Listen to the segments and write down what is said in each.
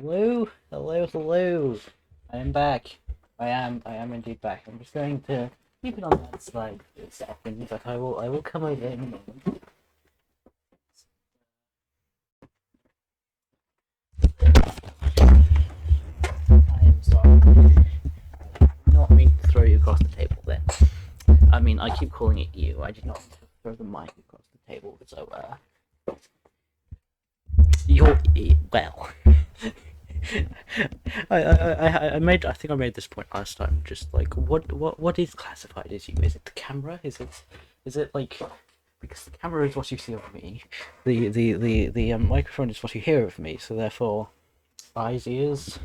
Hello, hello, hello. I am back. I am indeed back. I'm just going to keep it on that slide for a second, but I will come over in a moment. I am sorry. Not mean to throw you across the table then. I mean, I keep calling it you. I did not throw the mic across the table, so, you're, well. I think I made this point last time. Just like, what is classified as you? Is it the camera? Is it like, because the camera is what you see of me, the microphone is what you hear of me. So therefore, eyes, ears.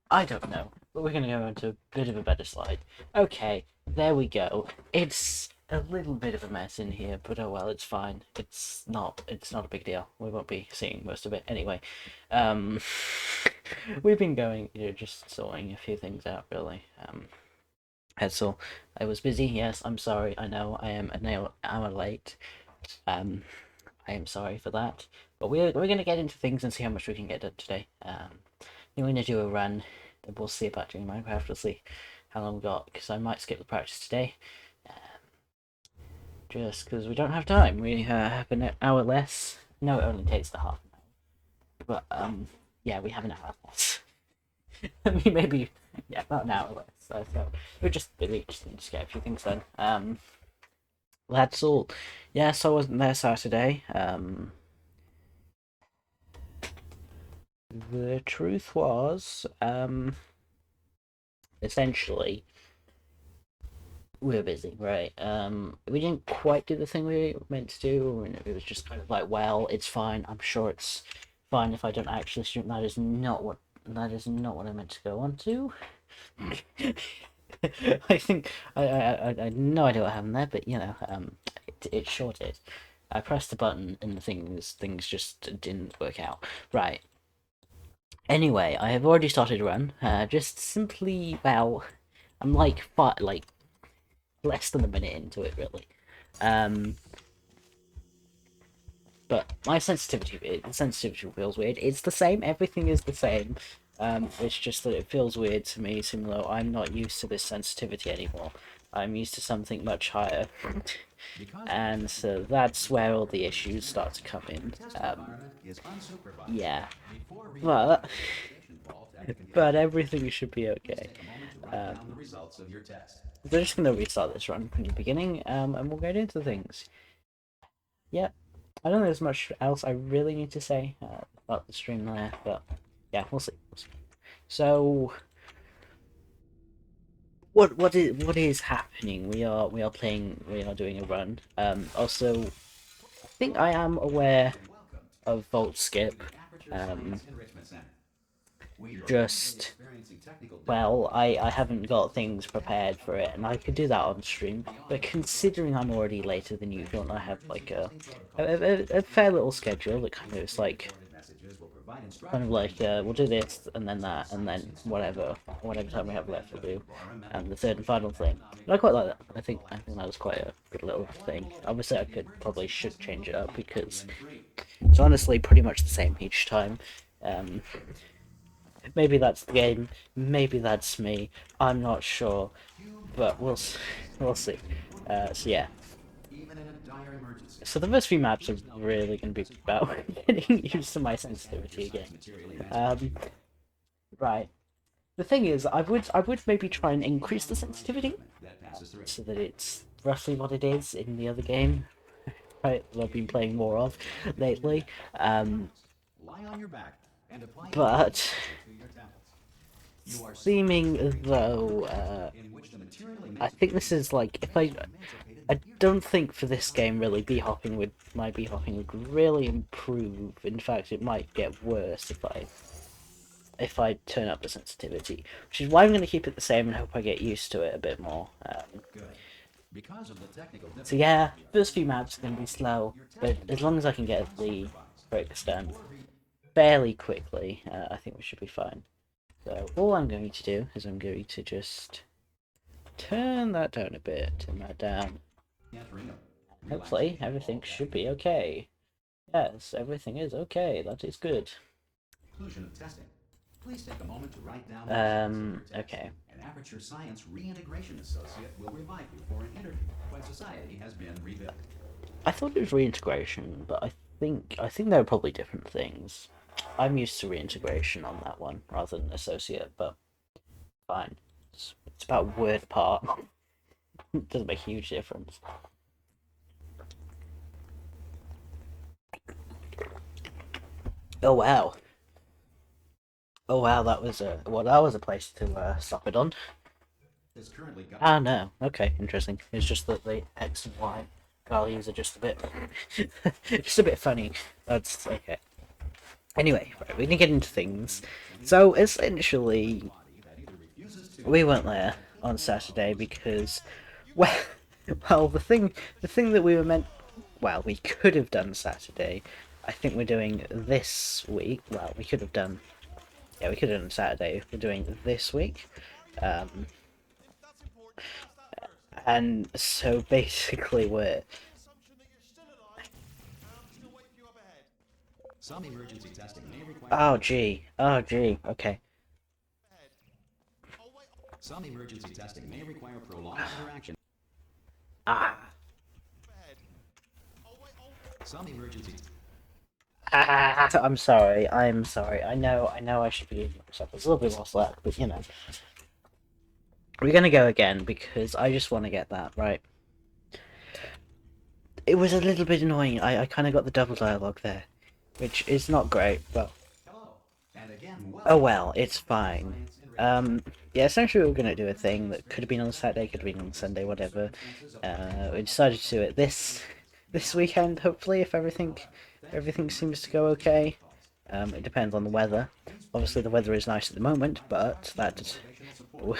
I don't know, but we're gonna go into a bit of a better slide. Okay, there we go. It's a little bit of a mess in here, but oh well, it's fine. It's not a big deal. We won't be seeing most of it anyway. Um, we've been going, just sorting a few things out, really. So I was busy. Yes, I'm sorry. I know I am an hour late. Um, I am sorry for that. But we're gonna get into things and see how much we can get done today. We're gonna do a run. We'll see about doing Minecraft. We'll see how long we got, because I might skip the practice today. Just because we don't have time. We have an hour less. No, it only takes the half an hour. But yeah, we have an hour less. I mean, maybe yeah, about an hour less. So we're just really just need to get a few things done. That's all. Yes, I wasn't there Saturday. The truth was, essentially, we were busy, right? We didn't quite do the thing we were meant to do. And it was just kind of like, well, it's fine. I'm sure it's fine if I don't actually stream. That is not what I meant to go on to. I think I had no idea what happened there, but it sure did. I pressed the button and the things just didn't work out. Right. Anyway, I have already started a run. Just simply, well, I'm like less than a minute into it, really. Um, but my sensitivity feels weird. It's the same. Everything is the same. It's just that it feels weird to me, even though I'm not used to this sensitivity anymore. I'm used to something much higher, and so that's where all the issues start to come in. Yeah, but everything should be okay. We're just gonna restart this run from the beginning, and we'll get into things. Yeah, I don't think there's much else I really need to say about the stream there, but yeah, we'll see. So, what is happening? We are doing a run. Also, I think I am aware of Volt Skip. Um, just well, I haven't got things prepared for it, and I could do that on stream. But considering I'm already later than usual, and I have like a fair little schedule that we'll do this and then that and then whatever time we have left we'll do, and the third and final thing. And I quite like that. I think that was quite a good little thing. Obviously, I should change it up because it's honestly pretty much the same each time. Um, Maybe that's the game. Maybe that's me. I'm not sure, but we'll see. So yeah. So the first few maps are really going to be about getting used to my sensitivity again. Right. The thing is, I would maybe try and increase the sensitivity so that it's roughly what it is in the other game, right? That I've been playing more of lately. But seeming though, I think this is like I don't think for this game really my b hopping would really improve. In fact, it might get worse if I turn up the sensitivity, which is why I'm going to keep it the same and hope I get used to it a bit more. So yeah, first few maps are going to be slow, but as long as I can get the breaks done fairly quickly, I think we should be fine. So all I'm going to do is I'm going to just turn that down a bit, turn that down. Hopefully everything should be okay. Yes, everything is okay. That is good. conclusion of testing. Please take a moment to write down the results of your test. Okay. An Aperture Science Reintegration Associate will revive you for an interview when society has been rebuilt. I thought it was reintegration, but I think they were probably different things. I'm used to reintegration on that one rather than associate, but fine. It's about word part. It doesn't make a huge difference. Oh wow. Oh wow, that was a place to stop it on. Is currently got Ah no, okay, interesting. It's just that the X and Y values are just a bit just a bit funny. That's okay. Anyway, right, we can get into things. So essentially we went there on Saturday because well well the thing that we were meant well, we could have done Saturday. I think we're doing this week. Well, we could have done yeah, we could have done Saturday. We're doing this week. Um, and so basically we're some emergency testing may require oh gee, okay. some emergency testing may require prolonged interaction. Ah. Some emergency I'm sorry. I'm sorry. I know. I should be giving myself a little bit more slack, but you know, we're gonna go again because I just want to get that right. It was a little bit annoying. I kind of got the double dialogue there, which is not great, but hello and again oh welcome well, it's fine. Yeah, essentially we were gonna do a thing that could have been on Saturday, could have been on Sunday, whatever. We decided to do it this weekend, hopefully, if everything seems to go okay. It depends on the weather. Obviously, the weather is nice at the moment, but that we're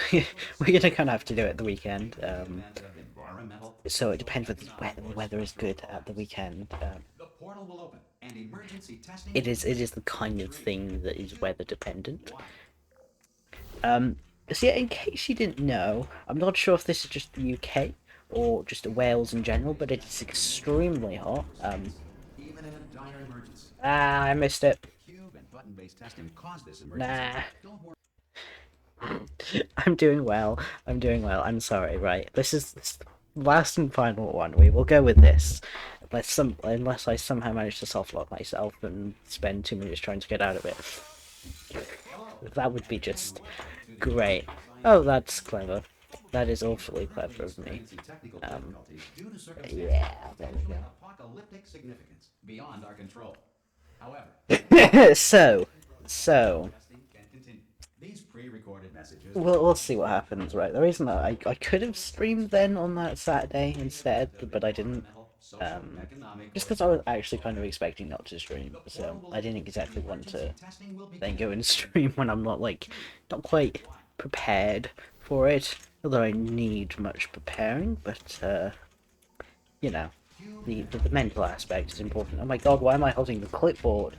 gonna kind of have to do it at the weekend. So it depends whether the weather is good at the weekend. the portal will open and emergency testing It is the kind of thing that is weather dependent. So yeah, in case you didn't know, I'm not sure if this is just the UK or just Wales in general, but it's extremely hot. even in a dire emergency. I missed it. Cube and button-based testing caused this emergency. Nah. Don't worry. I'm doing well. I'm doing well. I'm sorry. Right. This last and final one. We will go with this. Unless I somehow manage to soft lock myself and spend 2 minutes trying to get out of it. That would be just great. Oh, that's clever. That is awfully clever of me. Technical Um, difficulties due to circumstances yeah, there we of apocalyptic significance beyond our control. However, go. So, testing can continue. These pre-recorded messages we'll see what happens, right? The reason that I could have streamed then on that Saturday instead, but I didn't. Just because I was actually kind of expecting not to stream, so I didn't exactly want to then go and stream when I'm not quite prepared for it. Although I need much preparing, but you know, the mental aspect is important. Oh my god, why am I holding the clipboard?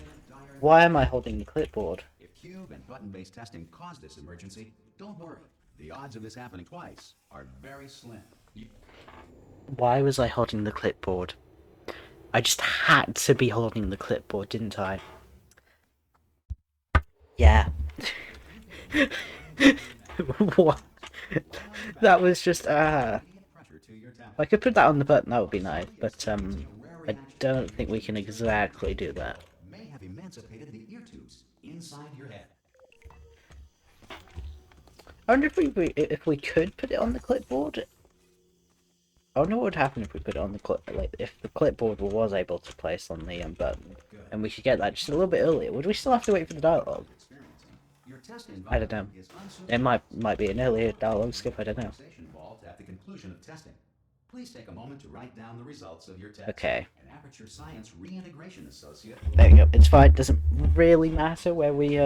Why am I holding the clipboard? if cube and button-based testing caused this emergency, don't worry. The odds of this happening twice are very slim. Why was I holding the clipboard? I just had to be holding the clipboard, didn't I? Yeah. What? That was just Pressure to your If temple. I could put that on the button, that would be nice. But I don't think we can exactly do that. May have emancipated the ear tubes inside your head. I wonder if we could put it on the clipboard. I wonder what would happen if we put it on the if the clipboard was able to place on the button, and we could get that just a little bit earlier. Would we still have to wait for the dialogue? Your test I don't know. environment is unsuitable It might be an earlier dialogue skip. I don't know. conversation vault at the conclusion of testing. Please take a moment to write down the results of your test. Okay. An Aperture Science Reintegration Associate. There we go. It's fine. It doesn't really matter where we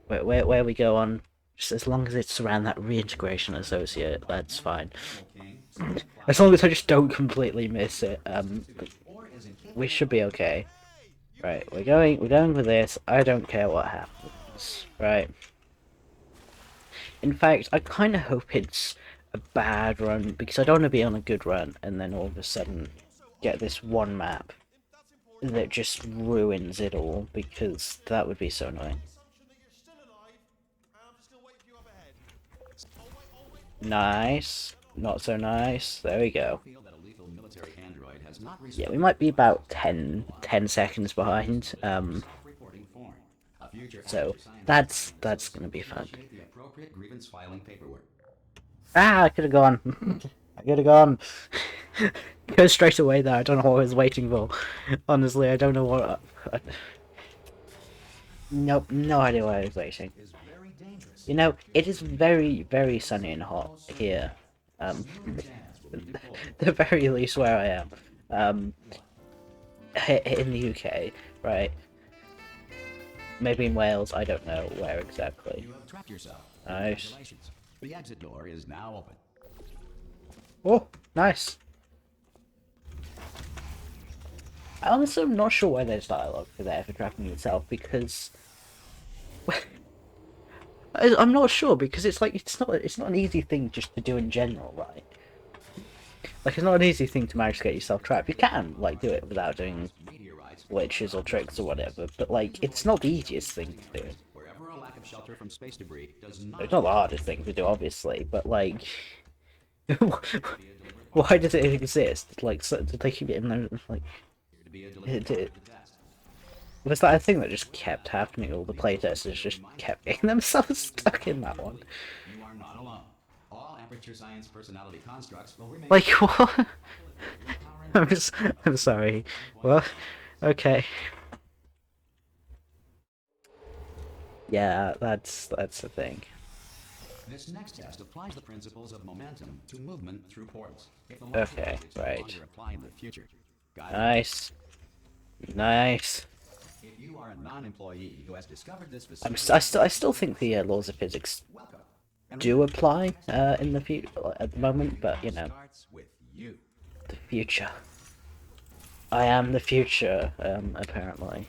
where we go on. Just as long as it's around that reintegration associate, that's fine. As long as I just don't completely miss it, we should be okay. Right, we're going with this. I don't care what happens. Right. In fact, I kind of hope it's a bad run because I don't want to be on a good run and then all of a sudden get this one map. that just ruins it all, because that would be so annoying. Nice. Not so nice. There we go. Yeah, we might be about 10 seconds behind. So that's gonna be fun. Ah, I could have gone. I could have gone. Go straight away there. I don't know what I was waiting for. Honestly, I don't know what. Nope, no idea why I was waiting. You know, it is very, very sunny and hot here. The very least where I am. In the UK, right? Maybe in Wales, I don't know where exactly. You have trapped yourself. Nice. Congratulations. The exit door is now open. Oh, nice. I honestly am not sure why there's dialogue for there for trapping yourself, because I'm not sure, because it's like it's not an easy thing just to do in general, right? Like, it's not an easy thing to manage to get yourself trapped. You can like do it without doing glitches or tricks or whatever, but like it's not the easiest thing to do. Wherever a lack of shelter from space debris does It's not not the hardest thing to do, obviously, but like, why does it exist? Like, so, did they keep getting there? Like, was that a thing that just kept happening? All the playtesters just kept getting themselves stuck in that one. You are not alone. All aperture science personality constructs will remain. Like, what? I'm sorry. Well, okay. Yeah, that's the thing. This next test applies the principles of momentum to movement through portals. If the Okay, right. apply in the future. Nice. Nice. If you are a non-employee who has discovered this I still think the laws of physics do apply in the future at the moment, but you know, the future. I am the future, apparently.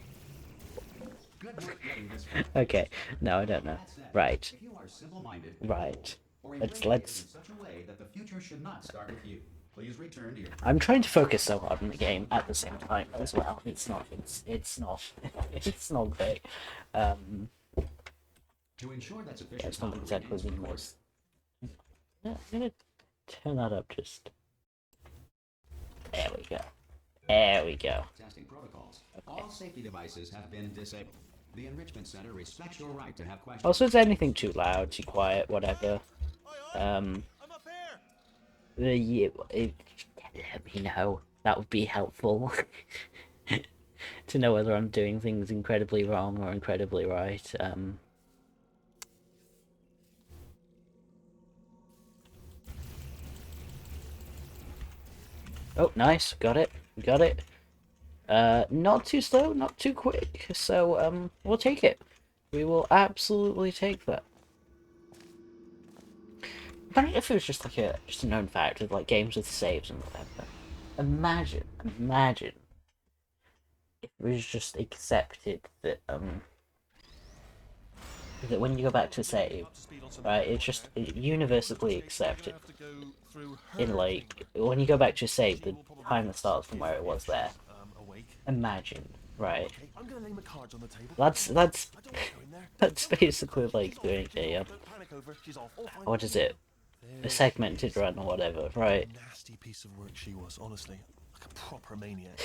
Okay, no, I don't know. Right. Right. Let's. I'm trying to focus so hard on the game at the same time as well. It's not it's not great. That's not exactly the most. Yeah, I'm gonna turn that up just. There we go. There we go. Testing protocols. All safety devices have been disabled. The Enrichment Center respects your right to have questions. Also, is anything too loud, too quiet, whatever? Yeah, let me know. That would be helpful. To know whether I'm doing things incredibly wrong or incredibly right. Oh, nice. Got it. Got it. Not too slow, not too quick. So, we'll take it. We will absolutely take that. Imagine if it was just like a known fact with like games with saves and whatever. Imagine if it was just accepted that that when you go back to save, right, it's just universally accepted. In like when you go back to save, the timer starts from where it was there. Imagine, right? That's that's basically like doing a what is it? A segmented run or whatever, right? Nasty piece of work she was, honestly. Like a proper maniac.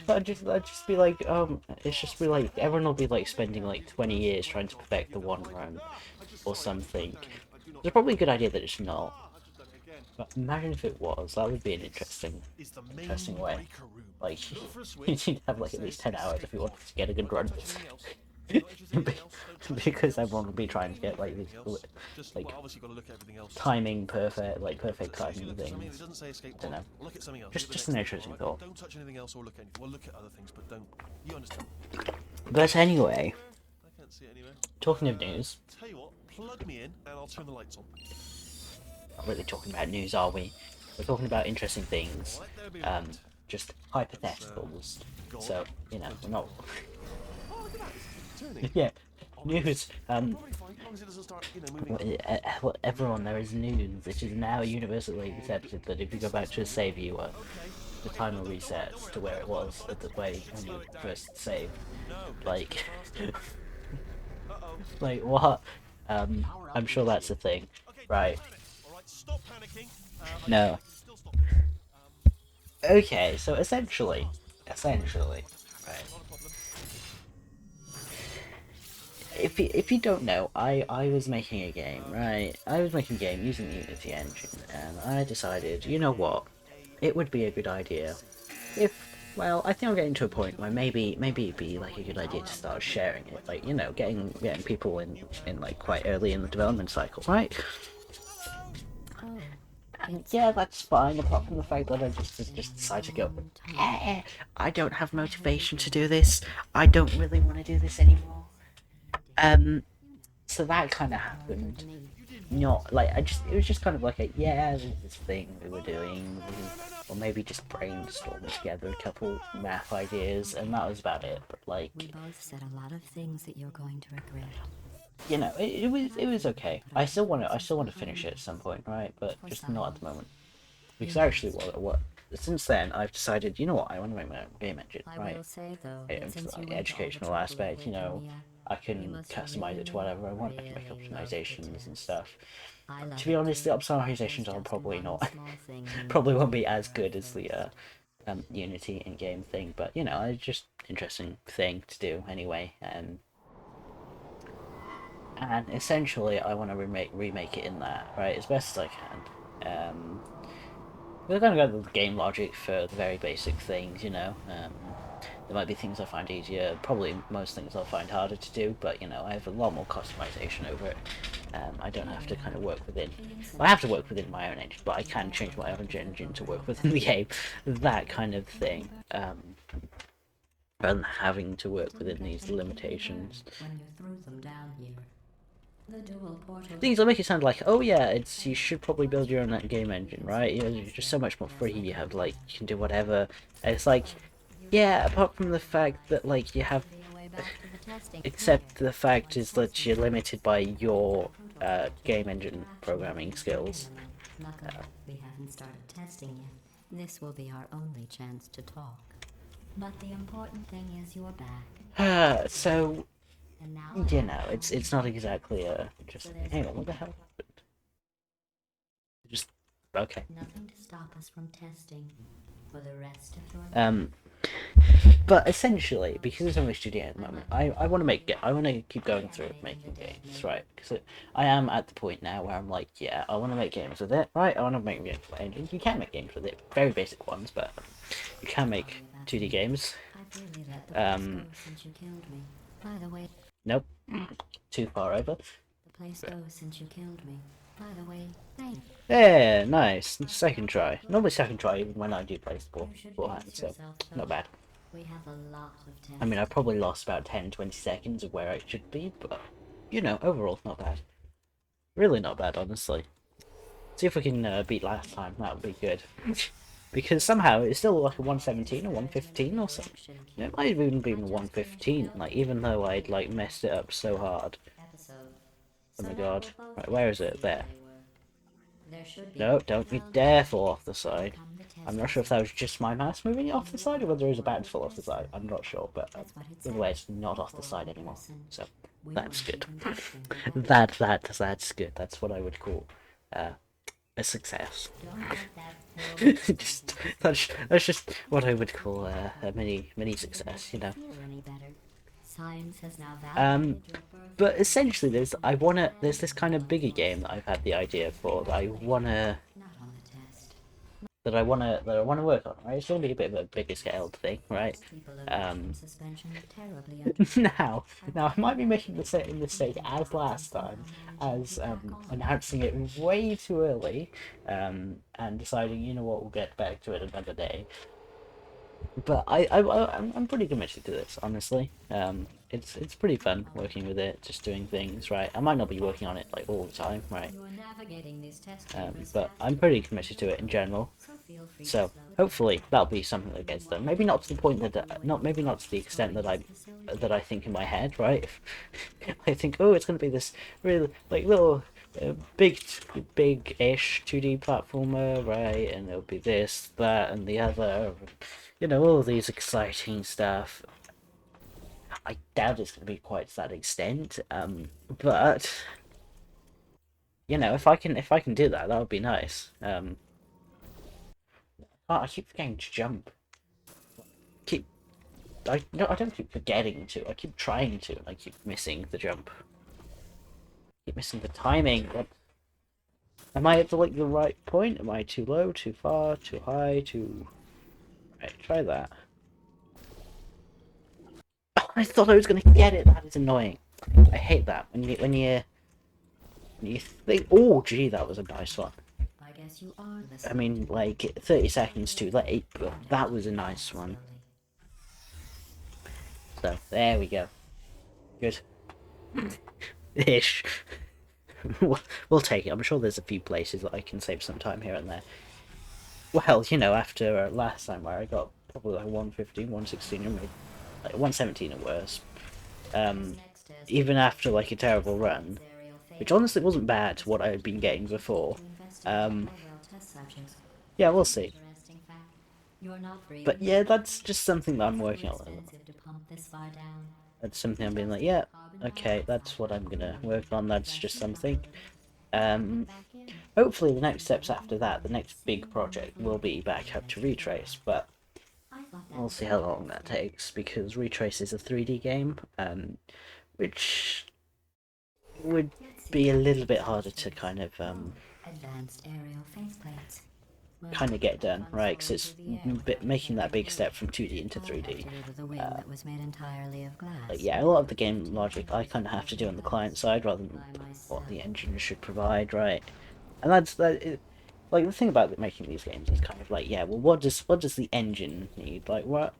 I'd just be like, it's just be like, everyone will be like spending like 20 years trying to perfect the one run or something. It's probably a good idea that it's not. But imagine if it was, that would be an interesting way. Like, you need to have like at least 10 hours if you wanted to get a good run. Because everyone would be trying to get like these like timing perfect, like perfect timing things. I don't know. Just an interesting thought. Don't touch anything else or look anything. Well, look at other things, but don't. You understand? But anyway, I can't see it anywhere. talking of news. Tell you what, plug me in and I'll turn the lights on. Not really talking about news, are we? We're talking about interesting things. Just hypotheticals. So, you know, we're not. Yeah, news. Everyone, there is news. It is now universally accepted that if you go back to a save, you the timer resets to where it was at the way when you first saved. Like, like what? I'm sure that's a thing, right? No. Okay, so essentially, right. If you don't know, I was making a game, right? I was making a game using the Unity engine, and I decided, you know what, it would be a good idea if, well, I think I'm getting to a point where maybe it'd be like a good idea to start sharing it, like, you know, getting people in like quite early in the development cycle, right? And yeah, that's fine, apart from the fact that I just decided to go, yeah, I don't have motivation to do this. I don't really want to do this anymore. So that kind of happened. Not like it was just kind of like a yeah, there's this thing we were doing, or maybe just brainstorming together a couple math ideas, and that was about it. But like, We both said a lot of things that you're going to regret. you know, it was okay. I still want to finish it at some point, right? But just not at the moment. Because actually, what since then I've decided, you know what, I want to make my own game engine, I right? will say though, And that for since you like went to all the educational trouble of aspect, you know, waking me up, I you can must customize it to whatever I want. I can make really love optimizations and kittens. stuff. I love To be it honest, the too. optimizations There's are just probably one not, small thing you probably need won't to be take as care of good as the first. Unity in-game thing. But you know, it's just interesting thing to do anyway. And essentially, I want to remake it in that, right, as best as I can. We're going to go with the game logic for the very basic things, you know. There might be things I find easier, probably most things I'll find harder to do, but you know, I have a lot more customization over it. I don't have to kind of work within. Well, I have to work within my own engine, but I can change my own engine to work within the game. That kind of thing. Rather than having to work within these limitations. When you threw them down here. The dual portal. Things will make it sound like, oh yeah, it's you should probably build your own game engine, right? You're just so much more free. You have like you can do whatever. And it's like, yeah, apart from the fact that like you have, except the fact is that you're limited by your game engine programming skills. We haven't started testing yet. This will be our only chance to talk. But the important thing is you're back. So And now you know, it's not exactly just. Hang on, what the hell happened? Just okay. nothing to stop us from testing for the rest of your But essentially, because I'm a studio at the moment, I want to keep going through making games, right? Because I am at the point now where I'm like, yeah, I want to make games with it, right? I want to make games with engines. You can make games with it, very basic ones, but you can make 2D games. I've really let the place go since you killed me. By the way, Nope, too far over. the place goes since you killed me. By the way, thank you. Yeah, nice. Second try. Normally second try even when I do play beforehand, pace so yourself, though. not bad. We have a lot of tests. I mean, I probably lost about 10-20 seconds of where I should be, but, you know, overall, not bad. Really not bad, honestly. See if we can beat last time, that would be good. Because somehow it's still like a 117 or 115 or something. It might have even been a 115, like, even though I'd, like, messed it up so hard. Oh my god. Right, where is it? There. No, don't you dare fall off the side. I'm not sure if that was just my mouse moving off the side or whether it was about to fall off the side. I'm not sure, but either way, it's not off the side anymore. So that's good. That's good. That's what I would call a success. That's just what I would call a mini success, you know. Science has now validated your birth. But essentially, there's this kind of bigger game that I've had the idea for that I wanna Not on the test. that I wanna work on. Right, it's gonna be a bit of a bigger scale thing, right? People in suspension terribly under. Now I might be making the same mistake as last time, as announcing it way too early, and deciding, you know what, we'll get back to it another day. But I'm pretty committed to this, honestly. It's pretty fun working with it, just doing things, right? I might not be working on it like all the time, right? You are navigating these test But I'm pretty committed to it in general. feel free So hopefully that'll be something that gets done. Maybe not to the point that maybe not to the extent that I think in my head, right? I think, oh, it's gonna be this really like little a big-ish 2D platformer, right? And it'll be this, that, and the other. You know, all of these exciting stuff. I doubt it's going to be quite to that extent, but you know, if I can do that, that would be nice. Oh, I keep forgetting to jump. Keep no, I don't keep forgetting to. I keep trying to, and I keep missing the jump. Keep missing the timing. What? Am I at the right point? Am I too low, too far, too high, too? Right, try that. I thought I was gonna get it. That is annoying. I hate that when you think. Oh, gee, that was a nice one. I guess you are the I mean, like 30 seconds too late, but that was a nice one. So there we go. Good. Ish. We'll take it. I'm sure there's a few places that I can save some time here and there. Well, you know, after last time where I got probably like 115, 116, or maybe like 117 or worse. Even after like a terrible run, which honestly wasn't bad to what I had been getting before. Yeah, we'll see. But yeah, that's just something that I'm working on. That's something I'm being like, yeah, okay, that's what I'm gonna work on. That's just something. Hopefully the next steps after that, the next big project, will be back up to Retrace, but we'll see how long that takes, because Retrace is a 3D game, which would be a little bit harder to kind of get done, right? Because it's making that big step from 2D into 3D. But yeah, a lot of the game logic I kind of have to do on the client side rather than what the engine should provide, right? And that's that. Like the thing about making these games is kind of like, yeah, well, what does the engine need? Like what?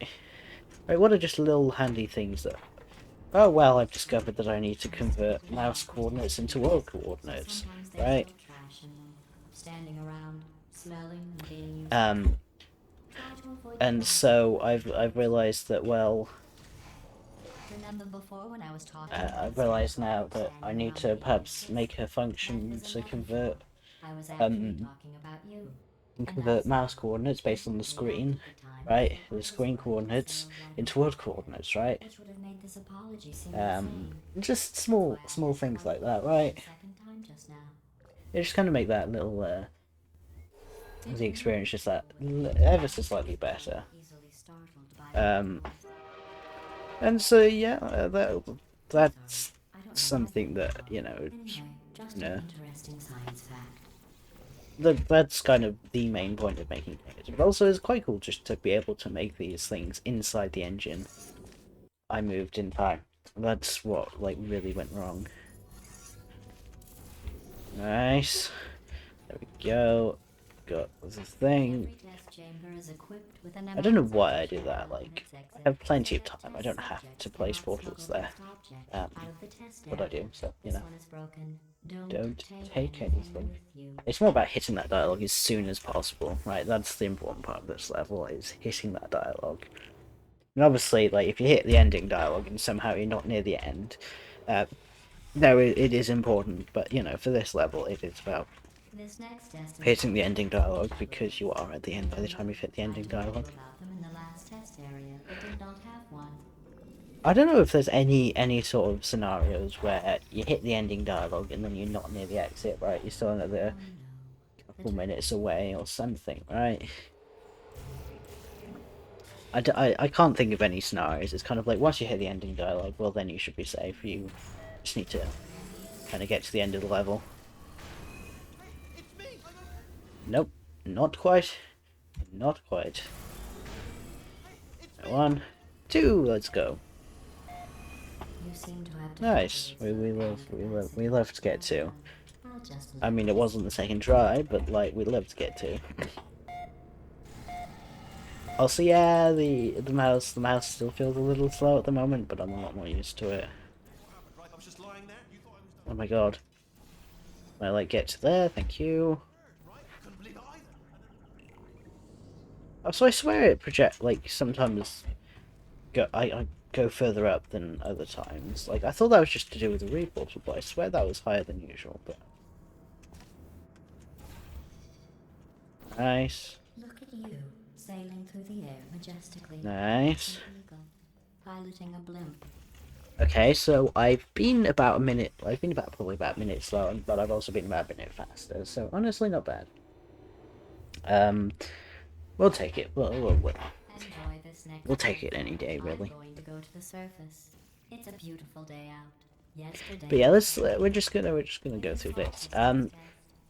Right, what are just little handy things that? Oh well, I've discovered that I need to convert mouse coordinates into world coordinates, right? And so I've realised that, well, I've realised now that I need to perhaps make a function to convert mouse coordinates based on the screen, right? The screen coordinates into world coordinates, right? Just small things like that, right? It just kind of make that little the experience just that ever so slightly better. And so yeah, that's something that you know, that's kind of the main point of making games. But also, it's quite cool just to be able to make these things inside the engine. I moved in time. That's what like really went wrong. Nice. There we go. Got the thing. I don't know why I do that. Like, I have plenty of time. I don't have to place portals there. But I do, so you know. Don't take anything. It's more about hitting that dialogue as soon as possible, right? That's the important part of this level, is hitting that dialogue. And obviously, like, if you hit the ending dialogue and somehow you're not near the end, no, it is important, but, you know, for this level, it is about hitting the ending dialogue, because you are at the end by the time you've hit the ending dialogue. I don't know if there's any sort of scenarios where you hit the ending dialogue and then you're not near the exit, right? You're still another couple minutes away or something, right? I can't think of any scenarios. It's kind of like, once you hit the ending dialogue, well, then you should be safe. You just need to kind of get to the end of the level. Nope, not quite. Not quite. 1, 2, let's go. Nice. We love to get to. I mean, it wasn't the second try, but like we love to get to. Also, yeah, the mouse still feels a little slow at the moment, but I'm a lot more used to it. Oh my god. I like get to there, thank you. Oh, so I swear it like sometimes I go further up than other times. Like I thought that was just to do with the reportal, but I swear that was higher than usual. But Nice. Look at you, sailing through the air majestically. Nice. Like an eagle, piloting a blimp. Okay, so I've been about a minute. I've been probably about a minute slow, but I've also been about a minute faster. So honestly, not bad. We'll take it. Enjoy this next We'll take it break. any day, really. I'm going to go to the surface. It's a beautiful day out. Yesterday. But yeah, we're just gonna go through this.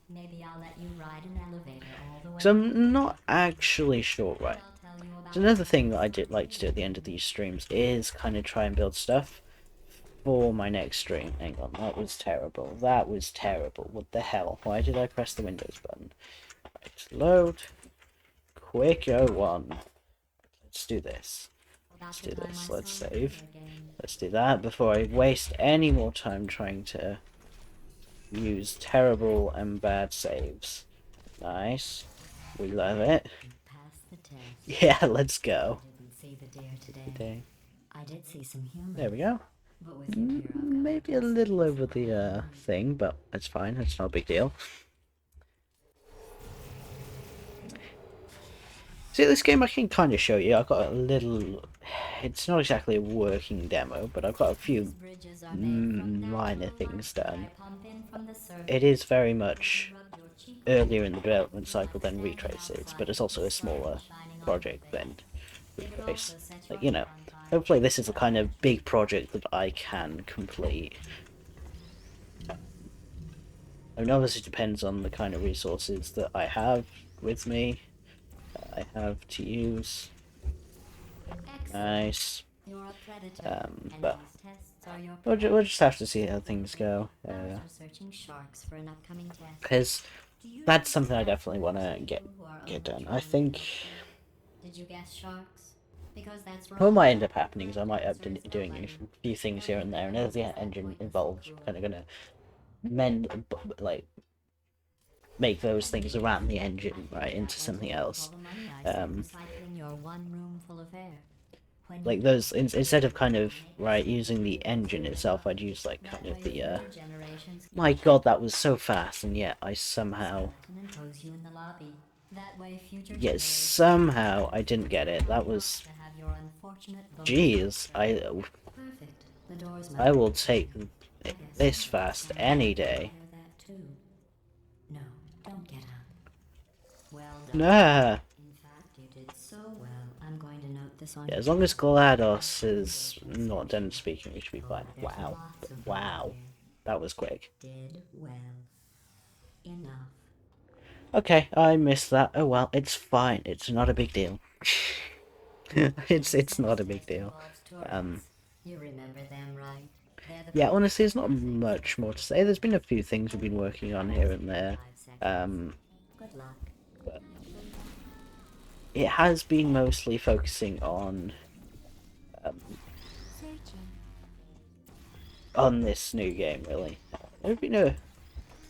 Maybe I'll let you ride an elevator all the way. So I'm not actually sure, right? I'll tell you about So another thing that I did like to do at the end of these streams is kind of try and build stuff for my next stream. Hang on, that was terrible. That was terrible. What the hell? Why did I press the Windows button? Right, load. Quick, O1. Let's do this. Let's do this. Let's save. Let's do that before I waste any more time trying to use terrible and bad saves. Nice. We love it. Pass the test. Yeah, let's go. Didn't see the deer today. Okay. I did see some humans. There we go. But with you here, I've got Maybe a little over the thing, but it's fine. It's not a big deal. See, this game I can kind of show you. I've got a little... It's not exactly a working demo, but I've got a few bridges are made from minor natural things lumber done. I pump in from the surface. It is very much Rub your cheek earlier in the development cycle than Retraces, but it's also a smaller project than Retrace. Like, you know, hopefully this is the kind of big project that I can complete. I mean, obviously it depends on the kind of resources that I have with me, that I have to use. Nice. You're a predator, and But these tests are your we'll just have to see how things go. I was researching sharks for an upcoming test. Because Do you that's something I definitely want to know get who are done. only I think Did you guess sharks? Because that's what wrong. might end up happening is I might end up doing a few things here and there, and as the engine evolves, I'm kind of gonna mend, like, make those things around the engine right into something else. All the money I spent recycling your one room full of air. When you Like those, instead of kind of right using the engine itself, I'd use like kind of the. generations My God, that was so fast, and yet I somehow, can impose you in the lobby. That way future yet somehow I didn't get it. That was, to have your unfortunate vote. jeez, Perfect. The doors I will take this fast any day. Hear that too. No, don't get up. Well done. Nah. In fact, you did so well. I'm going to note this on Yeah, as long as GLaDOS is not done speaking, we should be fine. There's Wow. lots of Wow. here. That was quick. Did well. Enough. Okay, I missed that. Oh well, it's fine. It's not a big deal. it's not a big deal. You remember them, right? They're the Yeah, honestly, there's not much more to say. There's been a few things we've been working on here and there. 5 seconds. Good luck. But it has been mostly focusing on Searching. this new game, really. There's been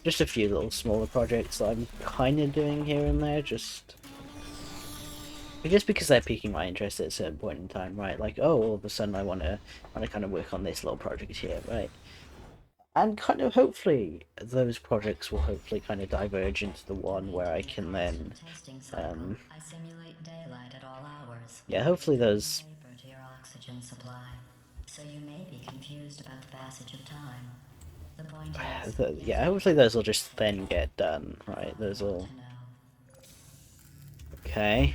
just a few little smaller projects that I'm kind of doing here and there, just because they're piquing my interest at a certain point in time, right? Like, oh, all of a sudden I want to kind of work on this little project here, right? And kind of hopefully those projects will hopefully kind of diverge into the one where I can then, Testing cycle. I simulate daylight at all hours. yeah, hopefully those, Vapor to your oxygen supply. So you may be confused about the passage of time. The point is, yeah, hopefully those will just then get done, right? Those will, to know. okay.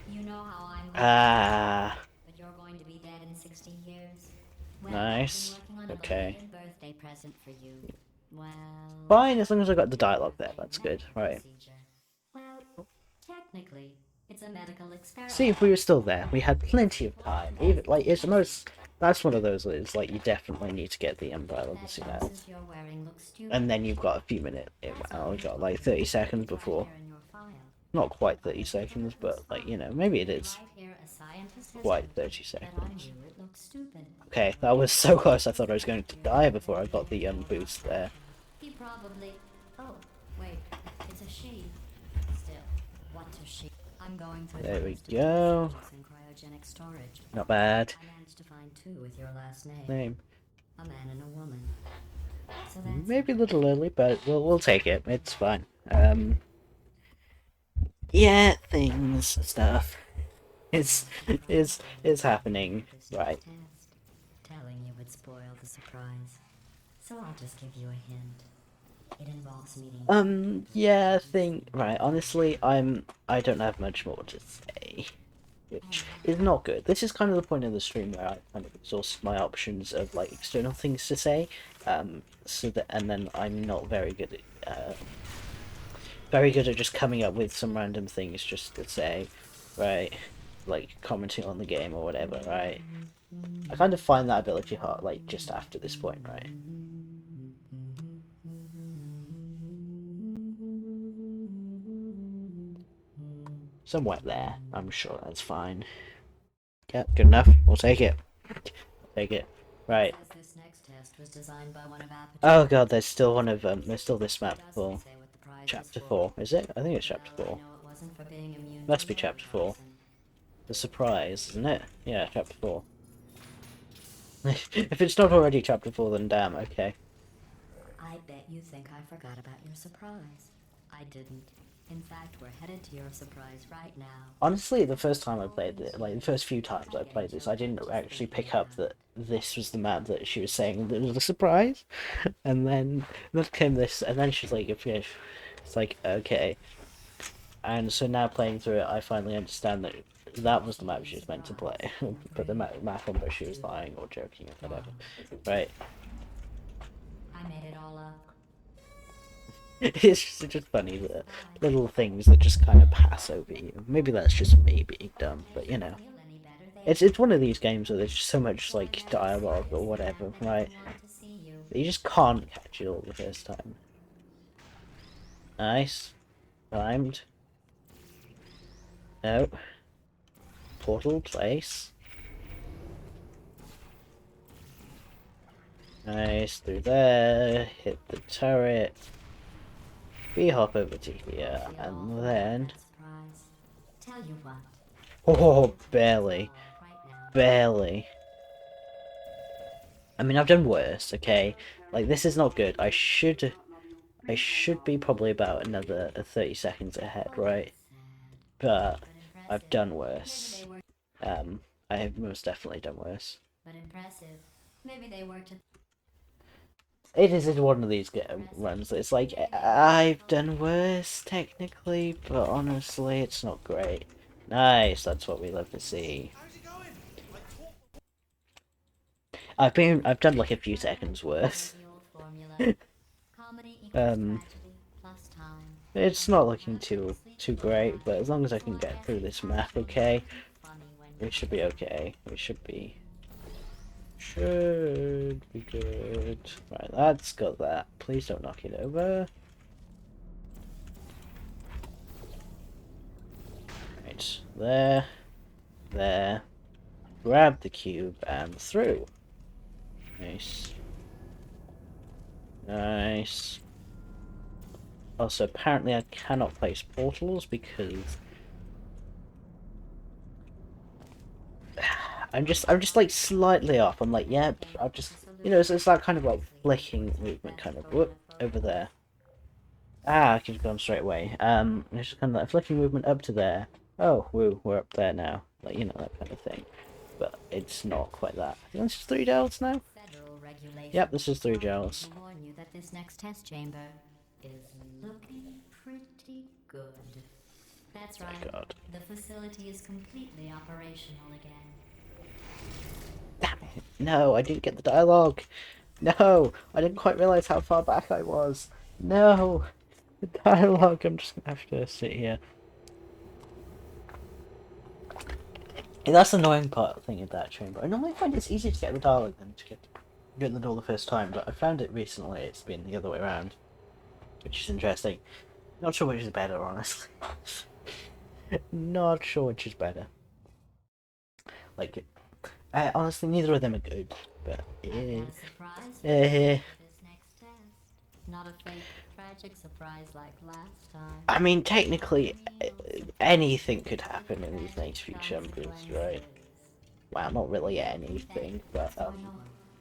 You know how I'm going Ah, but you're going to be dead in 60 years. Well, nice. I've been working on a Okay. belated birthday present for you. Well, Fine, as long as I got the dialogue there, that's good, right? procedure. Well, technically, it's a medical experiment. See, if we were still there, we had plenty of time. Even, like, it's the most, that's one of those that is, like, you definitely need to get the dialogue That as soon as. glasses you're wearing look stupid. And then you've got a few minutes, well, we've got like 30 seconds before, Here in your file. not quite 30 seconds, but like, you know, maybe it is Right here, a scientist has quite said 30 that on seconds. you it looks stupid. Okay, that was so close, I thought I was going to die before I got the boost there. He probably. Oh, wait, it's a she. Still, what's a she? I'm going through There the we list of go. subjects in cryogenic storage. Not bad. I managed to find 2 with your last name. Name. A man and a woman. So that's Maybe a little early, but we'll take it. It's fine. Yeah, stuff. It's it's happening, This right? test. Telling you would spoil the surprise. So I'll just give you a hint. It involves meeting. Yeah, right. Honestly, I don't have much more to say, which is not good. This is kind of the point of the stream where I kind of exhaust my options of like external things to say, so that and then I'm not very good at just coming up with some random things just to say, right? Like commenting on the game or whatever, right? I kind of find that ability hard, like just after this point, right? Somewhere there, I'm sure that's fine. Yeah, good enough. We'll take it. Take it. Right. Says this next test was designed by one of Oh god, there's still one of there's still this map Doesn't for say what the prize was chapter for. 4, is it? I think it's chapter Well, I 4. know it wasn't for being immune Must to be lure chapter 4. poison. The surprise, isn't it? Yeah, chapter 4. If it's not already chapter 4, then damn, okay. I bet you think I forgot about your surprise. I didn't. In fact, we're headed to your surprise right now. Honestly, the first time I played it, like the first few times I played this, I didn't actually pick up that this was the map that she was saying that was a surprise. And then came this, and then she's like, if it's like, okay. And so now playing through it, I finally understand that that was the map she was meant to play. But the map on which she was lying or joking or whatever. Right. I made it all up. It's just funny that little things that just kind of pass over you. Maybe that's just me being dumb, but you know. Feel any better? It's one of these games where there's just so much like dialogue or whatever, right? Want to see you. That you just can't catch it all the first time. Nice. Timed. No. Portal place. Nice, through there, hit the turret. We hop over to here, Feel all and for then... that surprise. Tell you what. Oh, barely. Right now. Barely. I mean, I've done worse, okay? Like, this is not good. I should be probably about another 30 seconds ahead, right? But I've done worse. I have most definitely done worse. But impressive. Maybe they were to. It is one of these runs. It's like I've done worse technically, but honestly, it's not great. Nice, that's what we love to see. I've done like a few seconds worse. The old formula. Comedy equals Um, tragedy plus time. It's not looking too great, but as long as I can get through this map, okay, Funny when we should be okay. We should be good. Right, that's got that. Please don't knock it over. Right, there. Grab the cube and through. Nice. Nice. Also, apparently I cannot place portals because I'm just like slightly off. I'm like, yep, I'll just, you know, it's that kind of like flicking movement kind of, whoop, over there. Ah, I could have gone straight away. It's just kind of like flicking movement up to there. Oh, woo, we're up there now. Like, you know, that kind of thing. But it's not quite that. I think it's 3 gels now? federal regulations. Yep, this is 3 gels. will warn you that this next test chamber is looking pretty good. That's right. God. The facility is completely operational again. Damn it. No, I didn't get the dialogue. No, I didn't quite realise how far back I was. No, the dialogue. I'm just gonna have to sit here. And that's the annoying part thing of that chamber. I normally find it's easier to get the dialogue than to get the door the first time, but I found it recently. It's been the other way around, which is interesting. Not sure which is better, honestly. Not sure which is better. Like, honestly, neither of them are good, but Got a surprise for eh. this next test. Not a fake, tragic surprise like last time. I mean, technically, anything could happen in these next few chambers, right? Well, not really anything, but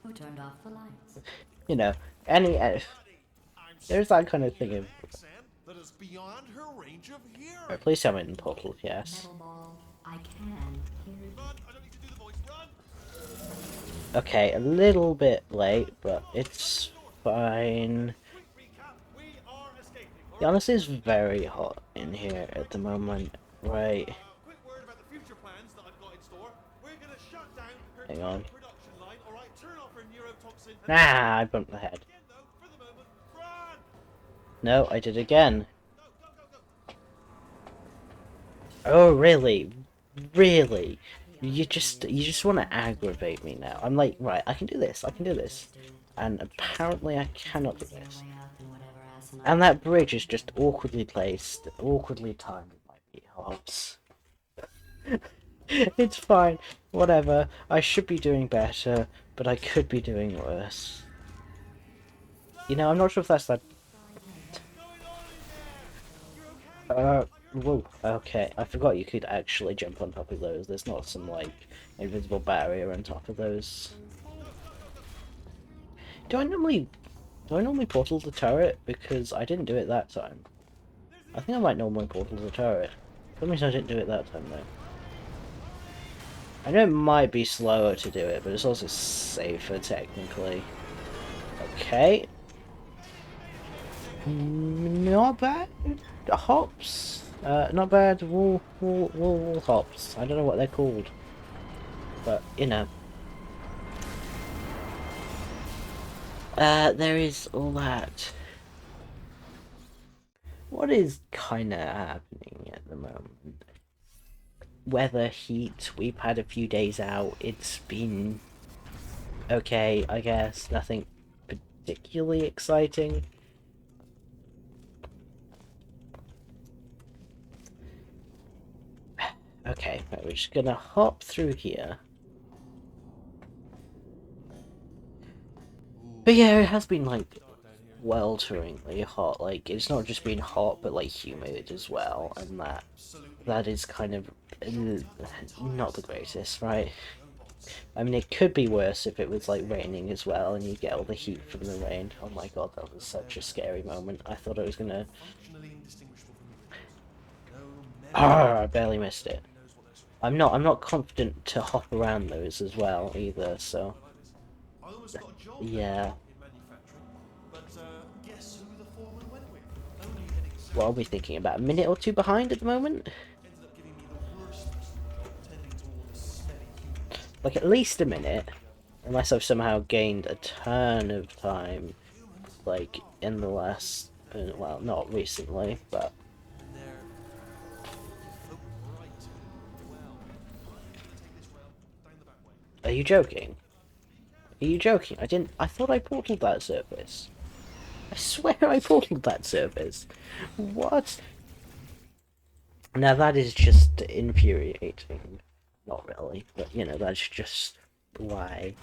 Who turned off the lights? you know, there's that kind of thing of that is beyond her range of hearing. Right, please tell me in the portal, yes. Metal ball, I can hear you. Run! I don't need to do the voice. Run! Okay, a little bit late, but it's fine. Quick recap: we are escaping. The honest is very hot in here at the moment, right? Quick word about the future plans that I've got in store. We're gonna shut down her Hang on. production line. All right, turn off her neurotoxin. Nah, I bumped the head. Again, though, for the moment, run! No, I did again. Go, go, go, go! Oh, really? Really? You just want to aggravate me now. I'm like, right, I can do this, and apparently I cannot do this. And that bridge is just awkwardly placed, awkwardly timed by Pete Hobbs. It's fine, whatever. I should be doing better, but I could be doing worse. You know, I'm not sure if that's that. Whoa, okay. I forgot you could actually jump on top of those. There's not some, like, invisible barrier on top of those. Do I normally portal the turret? Because I didn't do it that time. I think I might normally portal the turret. That means I didn't do it that time, though. I know it might be slower to do it, but it's also safer, technically. Okay. Not bad. Hops. Not bad. Wool hops. I don't know what they're called, but you know. There is all that. What is kind of happening at the moment? Weather, heat. We've had a few days out. It's been okay, I guess. Nothing particularly exciting. Okay, right, we're just gonna hop through here. But yeah, it has been like welteringly hot. Like, it's not just been hot, but like humid as well, and that is kind of not the greatest, right? I mean, it could be worse if it was like raining as well, and you get all the heat from the rain. Oh my god, that was such a scary moment. I thought I was gonna. Ah, I barely missed it. I'm not confident to hop around those as well either, so yeah. What are we thinking, about a minute or two behind at the moment? Like at least a minute, unless I've somehow gained a ton of time, like in the last, well, not recently, but. Are you joking? Are you joking? I thought I portaled that surface. I swear I portaled that surface. What? Now that is just infuriating. Not really, but you know, that's just why.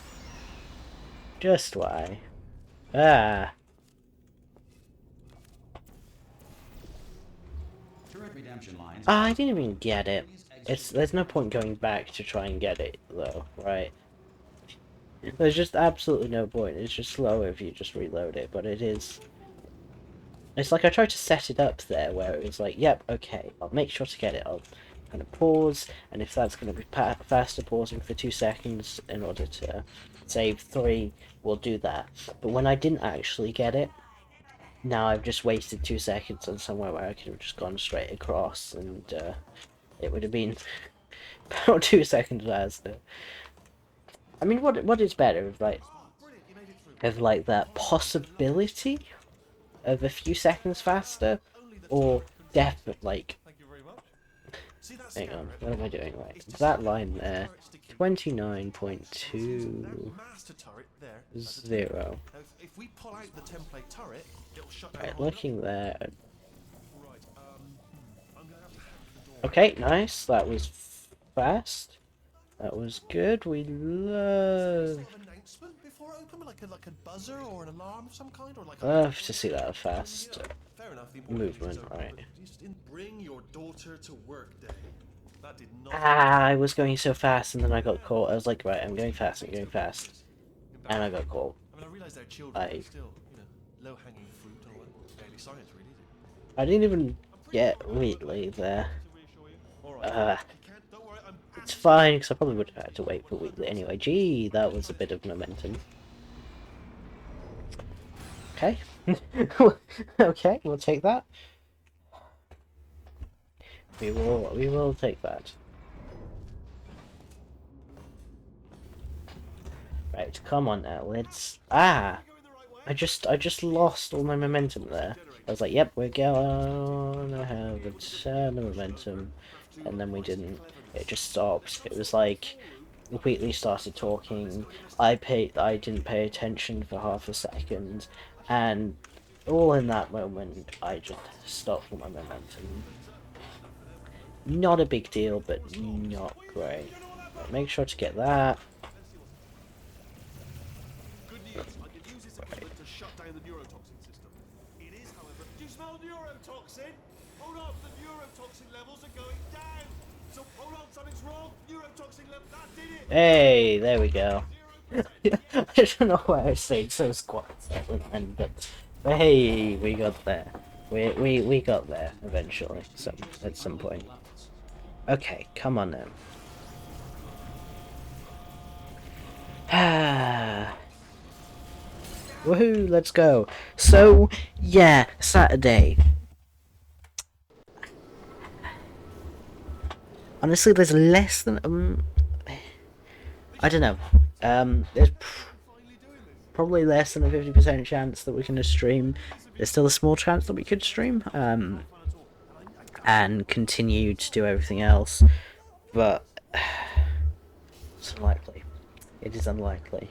Just why. Ah. Turret redemption lines. I didn't even get it. There's no point going back to try and get it though, right? There's just absolutely no point. It's just slower if you just reload it, but it is. It's like I tried to set it up there where it was like, yep, okay, I'll make sure to get it. I'll kind of pause, and if that's going to be faster, pausing for 2 seconds in order to save 3, we'll do that. But when I didn't actually get it, now I've just wasted 2 seconds on somewhere where I could have just gone straight across, and it would have been about 2 seconds faster. I mean, what is better, of like that possibility of a few seconds faster, or definite like. Hang on, what am I doing? Right, that line there, 29.20. Right, looking there. Okay, nice. That was fast. That was good. We love. Love to see that fast movement, right? Ah, I was going so fast and then I got caught. I was like, right, I'm going fast, and I got caught. I didn't even get Wheatley there. Uh, it's fine, because I probably would have had to wait for Wheatley anyway. Gee, that was a bit of momentum. Okay. Okay, we'll take that. We will take that. Right, come on now, let's... Ah! I just lost all my momentum there. I was like, yep, we're gonna have a ton of momentum. And then we didn't. It just stopped. It was like... Wheatley started talking, I didn't pay attention for half a second, and all in that moment, I just stopped all my momentum. Not a big deal, but not great. Right, make sure to get that. Good news. I can use this equipment to shut down the neurotoxin system. It is, however. Do you smell neurotoxin? Hold on, the neurotoxin levels are going down. So hold on, something's wrong. Neurotoxin level. That did it. Hey, there we go. I don't know why I say so silent then, but hey, we got there. We got there eventually. At some point. Okay, come on then. Ah. Woohoo, let's go. So, yeah, Saturday. Honestly, there's less than I don't know. There's probably less than a 50% chance that we're gonna stream. There's still a small chance that we could stream. And continue to do everything else, but it's unlikely. It is unlikely.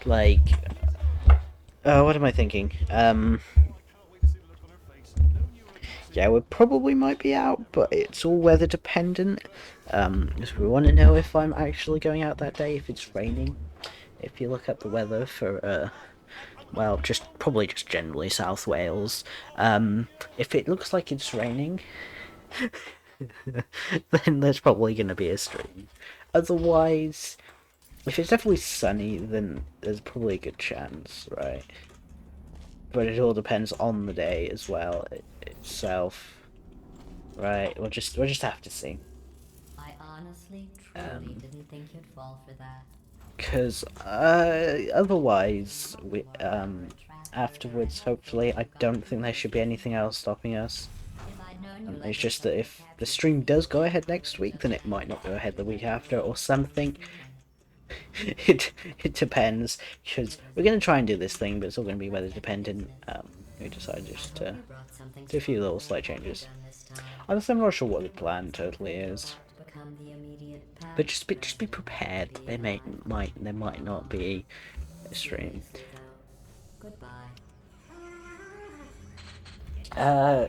Like, what am I thinking? Yeah, we probably might be out, but it's all weather dependent. Because we want to know if I'm actually going out that day, if it's raining. If you look up the weather for, well, probably just generally South Wales, if it looks like it's raining, then there's probably going to be a stream. Otherwise, if it's definitely sunny, then there's probably a good chance, right? But it all depends on the day as well itself. Right, we'll just have to see. I honestly, truly didn't think you'd fall for that. Because otherwise, afterwards, hopefully, I don't think there should be anything else stopping us. It's just that if the stream does go ahead next week, then it might not go ahead the week after or something. it depends, because we're going to try and do this thing, but it's all going to be weather dependent. We decided just to do a few little slight changes. Honestly, I'm not sure what the plan totally is. But just be prepared. There might not be a stream.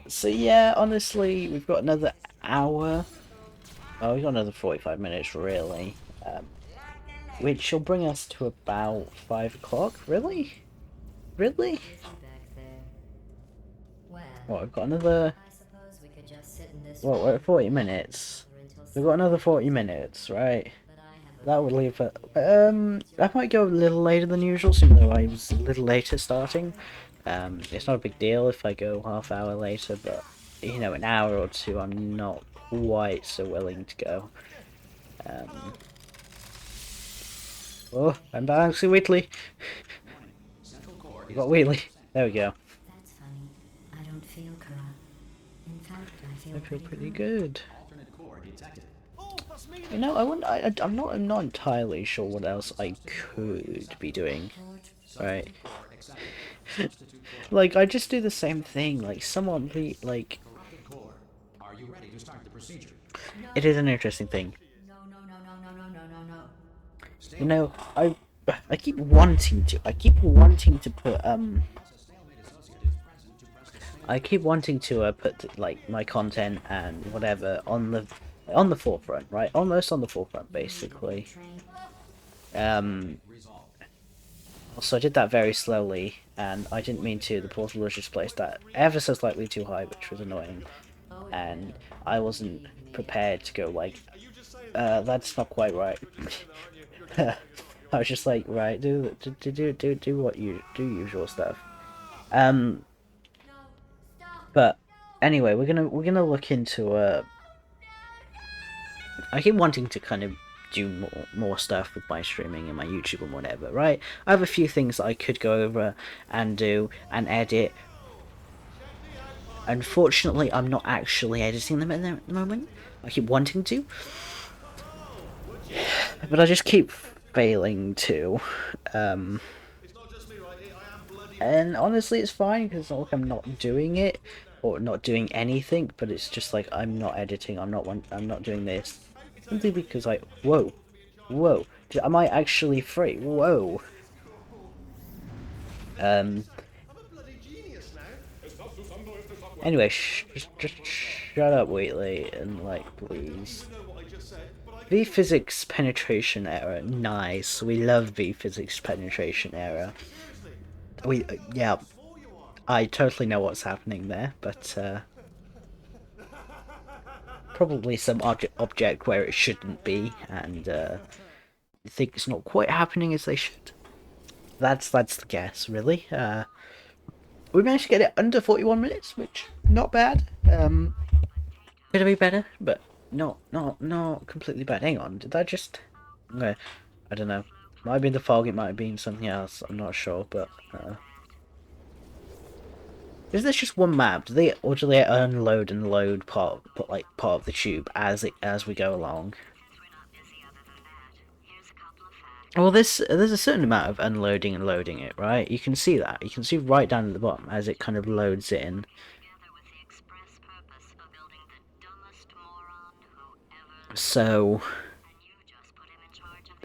So yeah, honestly, we've got another hour. Oh, we've got another 45 minutes, really. Which will bring us to about 5 o'clock. Really? Really? What, we've got another... What, we're at 40 minutes. We've got another 40 minutes, right? That would leave it. I might go a little later than usual, even though I was a little later starting. It's not a big deal if I go half hour later, but you know, an hour or two, I'm not quite so willing to go. Oh, I'm balancing Wheatley. You got Wheatley. There we go. That's funny. I don't feel corrupt. In fact, I feel pretty good. Alternate core detected. You know, I'm not entirely sure what else I could be doing. Right. Like, I just do the same thing. Like, somewhat like. Core, are you ready to start the procedure? It is an interesting thing. No. You know, I keep wanting to. I keep wanting to put I keep wanting to put like my content and whatever on the forefront, right? Almost on the forefront, basically. So I did that very slowly, and I didn't mean to. The portal was just placed that ever so slightly too high, which was annoying. And I wasn't prepared to go like, that's not quite right. I was just like, right, do what you do, usual stuff. But anyway, we're gonna look into I keep wanting to kind of do more stuff with my streaming and my YouTube and whatever, right? I have a few things that I could go over and do and edit. Unfortunately, I'm not actually editing them at the moment. I keep wanting to, but I just keep failing to. It's not just me, right? I am bloody. And honestly, it's fine because it's not like I'm not doing it or not doing anything, but it's just like I'm not editing. I'm not doing this simply because whoa, am I actually free? Whoa. I'm a bloody genius now. Anyway, just shut up, Wheatley, and like, please. You know what I just said, but I V physics penetration error. Nice. We love V physics penetration error. seriously. Yeah, Swore you are. I totally know what's happening there, but probably some object where it shouldn't be, and think it's not quite happening as they should. That's the guess, really. We managed to get it under 41 minutes, which not bad. Could be better, but not completely bad. Hang on, did that just? Okay, I don't know. Might have been the fog. It might have been something else. I'm not sure, but is this just one map? Do they unload and load part of the tube as we go along? Well, there's a certain amount of unloading and loading it, right? You can see that. You can see right down at the bottom as it kind of loads in. So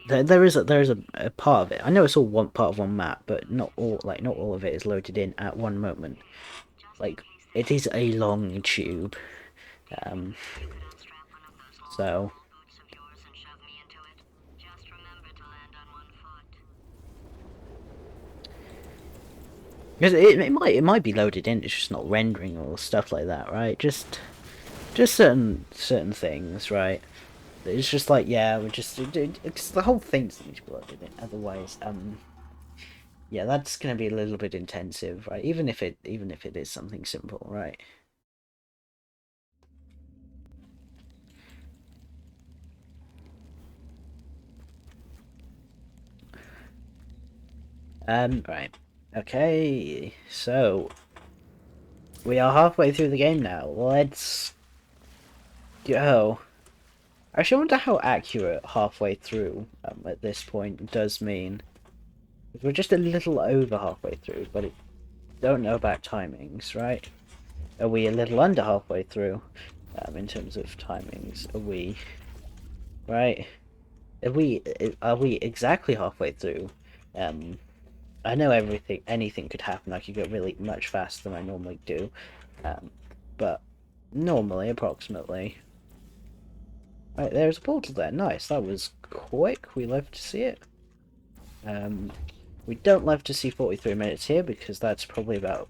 there is a part of it. I know it's all one part of one map, but not all of it is loaded in at one moment. Like it is a long tube, so. Because it might be loaded in, it's just not rendering or stuff like that, right? Just certain things, right? It's just like, yeah, it's the whole thing's need to be loaded in. Otherwise, yeah, that's gonna be a little bit intensive, right? Even if it is something simple, right? Right. Okay, so we are halfway through the game now. Let's go. Actually, I wonder how accurate halfway through at this point does mean. We're just a little over halfway through, but don't know about timings, right? Are we a little under halfway through in terms of timings? Are we right? Are we exactly halfway through? I know anything could happen. I could go really much faster than I normally do, but normally, approximately. Right, there's a portal there. Nice. That was quick. We love to see it. We don't love to see 43 minutes here because that's probably about.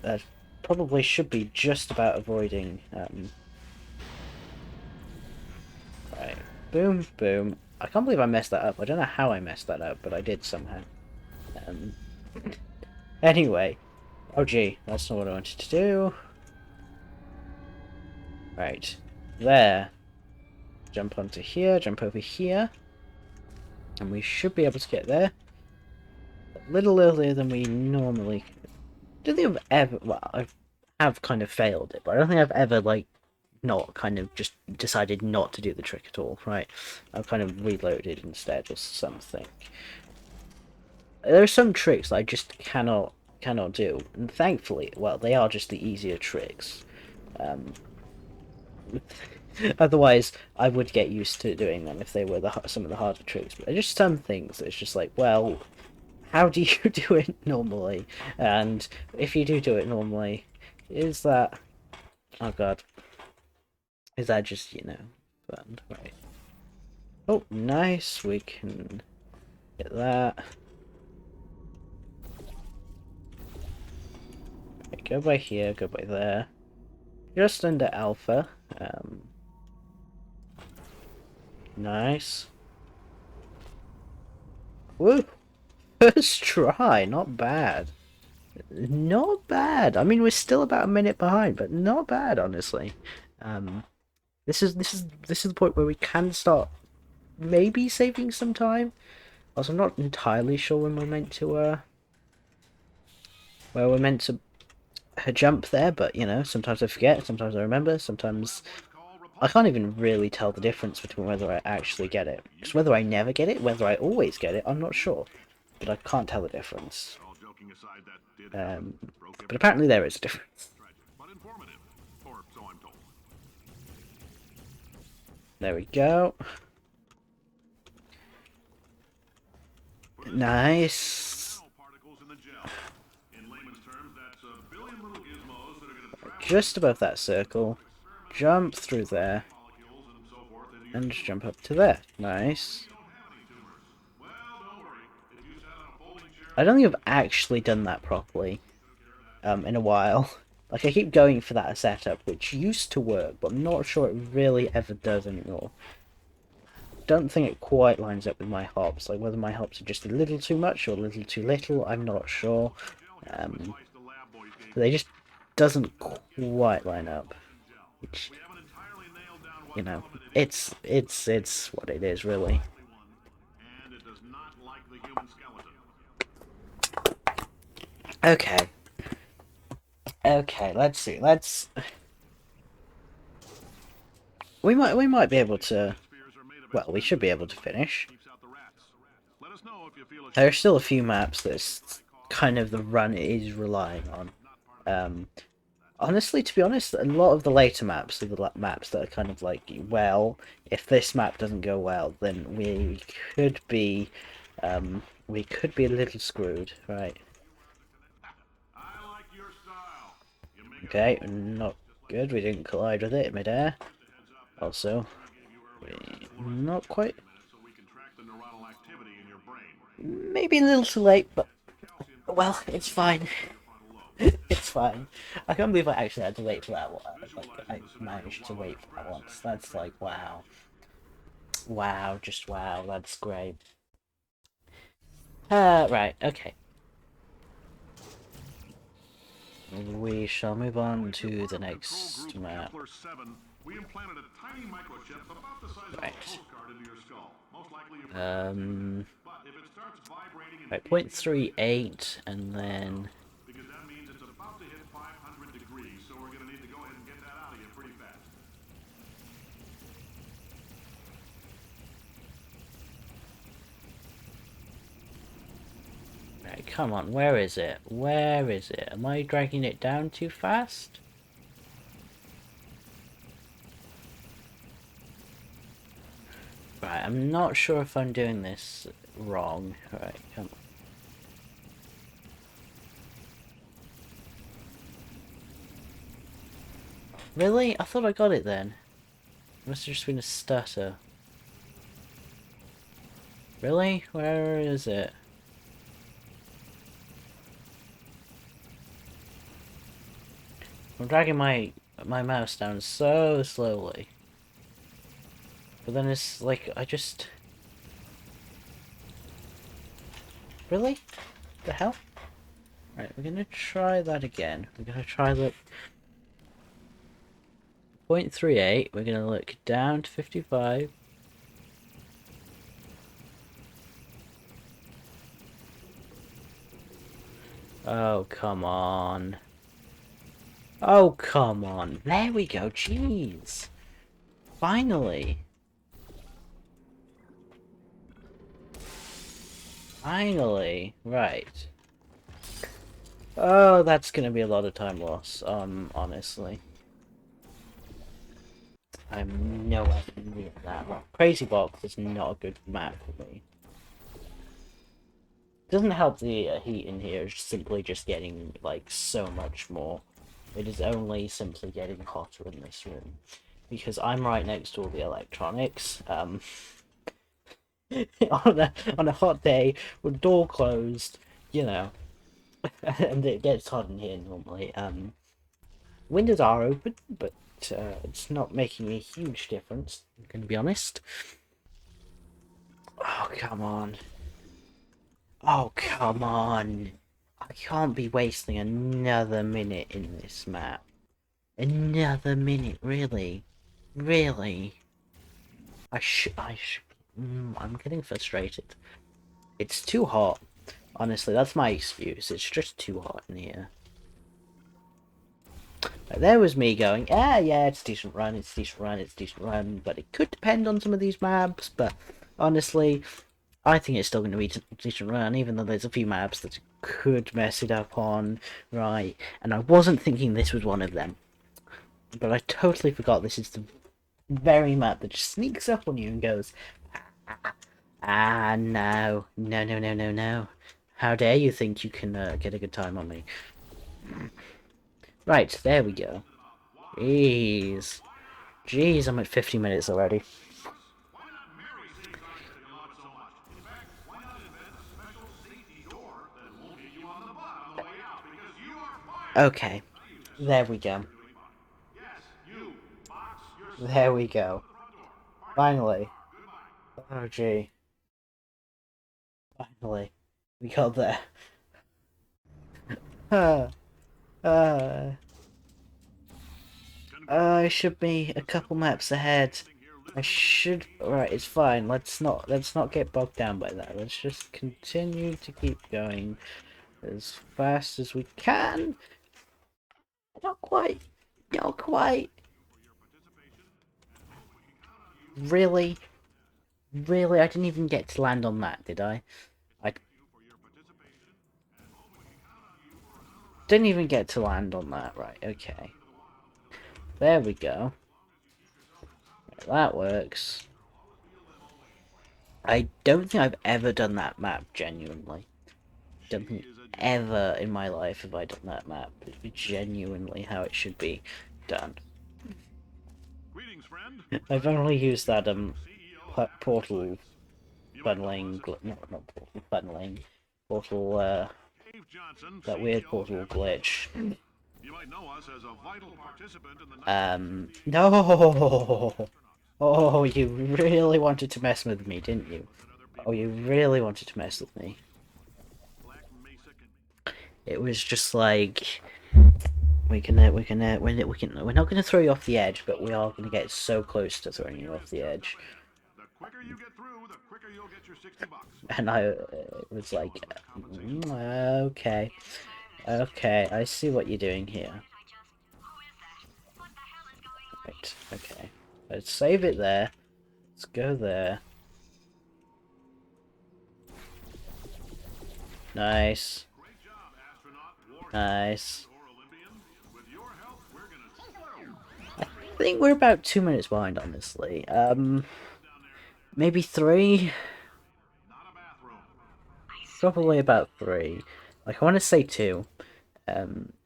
That probably should be just about avoiding. Right. Boom, boom. I can't believe I messed that up. I don't know how I messed that up, but I did somehow. Anyway. Oh gee, that's not what I wanted to do. Right. There. Jump onto here, jump over here. And we should be able to get there. A little earlier than we normally could. I don't think I've ever... Well, I have kind of failed it, but I don't think I've ever, like, not kind of just decided not to do the trick at all, right? I've kind of reloaded instead or something. There are some tricks that I just cannot do, and thankfully, well, they are just the easier tricks. Otherwise, I would get used to doing them if they were some of the harder tricks. But just some things, it's just like, well, how do you do it normally? And if you do it normally, is that... Oh god. Is that just, fun? Right. Oh, nice. We can get that. Right, go by here, go by there. Just under alpha. Nice. Woo! First try, not bad. Not bad. I mean, we're still about a minute behind, but not bad, honestly. Um, this is the point where we can start maybe saving some time. Also, I'm not entirely sure when we're meant to where we're meant to jump there, but you know, sometimes I forget, sometimes I remember, sometimes I can't even really tell the difference between whether I actually get it. Because whether I never get it, whether I always get it, I'm not sure. But I can't tell the difference. All joking aside, that did Um, happen. Broke but apparently there is a difference. tragic, but informative, or so I'm told. There we go. Nice. Nanoparticles in the gel. In layman's terms, that's a billion little gizmos that are going to travel Just above that circle. Jump through there. molecules and so forth into your And just jump up to there. Nice. You don't have any tumors. Well, don't worry. If you sat on a folding chair, I don't think I've actually done that properly. In a while. Like, I keep going for that setup, which used to work, but I'm not sure it really ever does anymore. Don't think it quite lines up with my hops. Like, whether my hops are just a little too much or a little too little, I'm not sure. slice the lab boys gave They just doesn't quite line up. Which, we haven't entirely nailed down what you know, element it is, it's what it is, really. and it does not like the human skeleton. Okay. Okay, let's see. We might be able to. Spheres are made of Well, we should be able to finish. keeps out the rats. Let us know if you feel There are still a few maps that kind of the run is relying on. Honestly, to be honest, a lot of the later maps are the maps that are kind of like, well, if this map doesn't go well, then we could be a little screwed, right? I like your style. You make Okay, not good. We didn't collide with it midair. Also, not quite. so we can track the neuronal activity in your brain. Maybe a little too late, but well, it's fine. It's fine. I can't believe I actually had to wait for that one. Like, I managed to wait for that once. That's like, wow. Wow, just wow. That's great. Right, okay. We shall move on to the next map. Kepler 7, we implanted a tiny microchip about the size Right. of a postcard into your skull. Most likely your but if it starts vibrating and Right, 0.38, and then... because that means it's about to hit 500 degrees, so we're going to need to go ahead and get that out of you pretty fast. Right, come on, where is it? Where is it? Am I dragging it down too fast? Right, I'm not sure if I'm doing this wrong. Right, come on. Really? I thought I got it then. It must have just been a stutter. Really? Where is it? I'm dragging my mouse down so slowly. But then it's like, I just... Really? The hell? Right, we're gonna try that again. We're gonna try the 0.38. We're gonna look down to 55. Oh, come on. Oh, come on. There we go. Jeez. Finally. Finally. Right. Oh, that's gonna be a lot of time loss, honestly. I'm nowhere near that. Well, Crazy Box is not a good map for me. Doesn't help the heat in here, it's simply just getting, like, so much more. It is only simply getting hotter in this room. Because I'm right next to all the electronics. On a hot day, with door closed, you know, and it gets hot in here normally. Windows are open, but it's not making a huge difference, I'm gonna be honest. Oh, come on. Oh, come on. I can't be wasting another minute in this map. Another minute, really? Really? I'm getting frustrated. It's too hot. Honestly, that's my excuse. It's just too hot in here. But there was me going, yeah, it's a decent run, it's a decent run, it's a decent run, but it could depend on some of these maps, but honestly, I think it's still going to be a decent run, even though there's a few maps that could mess it up on, right, and I wasn't thinking this was one of them, but I totally forgot this is the very map that just sneaks up on you and goes, no, no, no, no, no, no, how dare you think you can get a good time on me. Right, there we go. Jeez. Jeez, I'm at 50 minutes already. Okay. There we go. There we go. Finally. Oh, gee. Finally. We got there. I should be a couple maps ahead. I should. Alright, it's fine. Let's not get bogged down by that. Let's just continue to keep going as fast as we can. Not quite. Not quite. Really? Really? I didn't even get to land on that, did I? I didn't even get to land on that. Right, okay. There we go. That works. I don't think I've ever done that map genuinely. Don't think ever in my life have I done that map genuinely how it should be done. I've only used that portal funneling, not portal funneling, portal that weird portal glitch. No. Oh, you really wanted to mess with me, didn't you? Oh, you really wanted to mess with me. It was just like we're not gonna throw you off the edge, but we are gonna get so close to throwing you off the edge. And I was like, okay, okay, I see what you're doing here. Right, okay, let's save it there. Let's go there. Nice. Nice. I think we're about 2 minutes behind, honestly. Maybe 3? Probably about 3. Like, I want to say 2.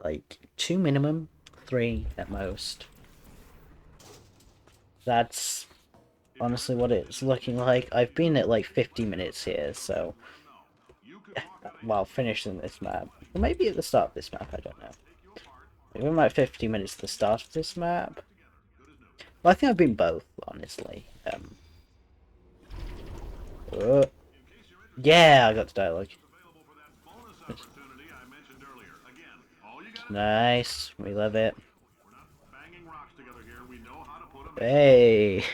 Like, 2 minimum, 3 at most. That's honestly what it's looking like. I've been at like 50 minutes here, so while finishing this map. Or maybe at the start of this map, I don't know. Maybe I'm like 50 minutes at the start of this map. Well, I think I've been both, honestly. Yeah, I got the dialogue. Nice, we love it. Hey.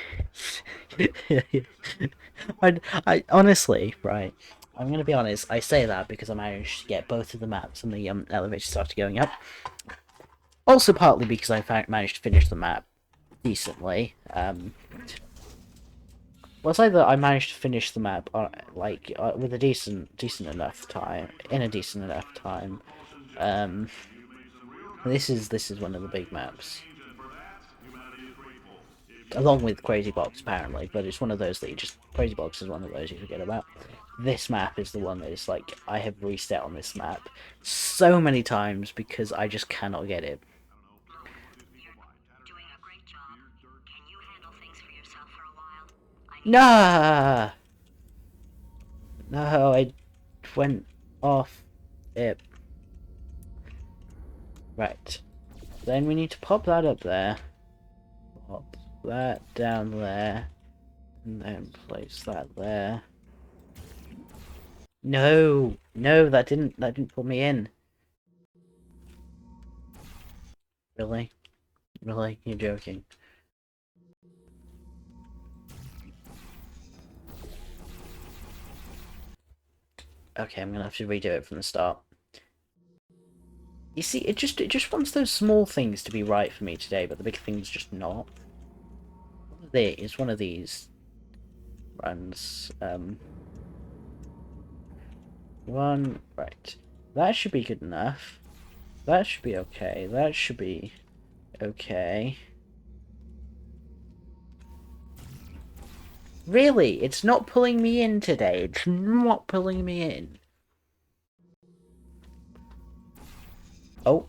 I honestly, right, I'm gonna be honest, I say that because I managed to get both of the maps and the elevator started going up. Also partly because I managed to finish the map decently. Well, it's either I managed to finish the map with a decent enough time, in a decent enough time. This is one of the big maps. Along with Crazy Box, apparently, but it's one of those that you just... Crazy Box is one of those you forget about. This map is the one that is like, I have reset on this map so many times because I just cannot get it. Nah! No, I went off it. Right. Then we need to pop that up there. Pop that down there. And then place that there. No, no, that didn't pull me in. Really? Really? You're joking. Okay, I'm gonna have to redo it from the start. You see, it just wants those small things to be right for me today, but the big things just not. One of these runs. One, right. That should be good enough. That should be okay. That should be okay. Really? It's not pulling me in today. It's not pulling me in. Oh.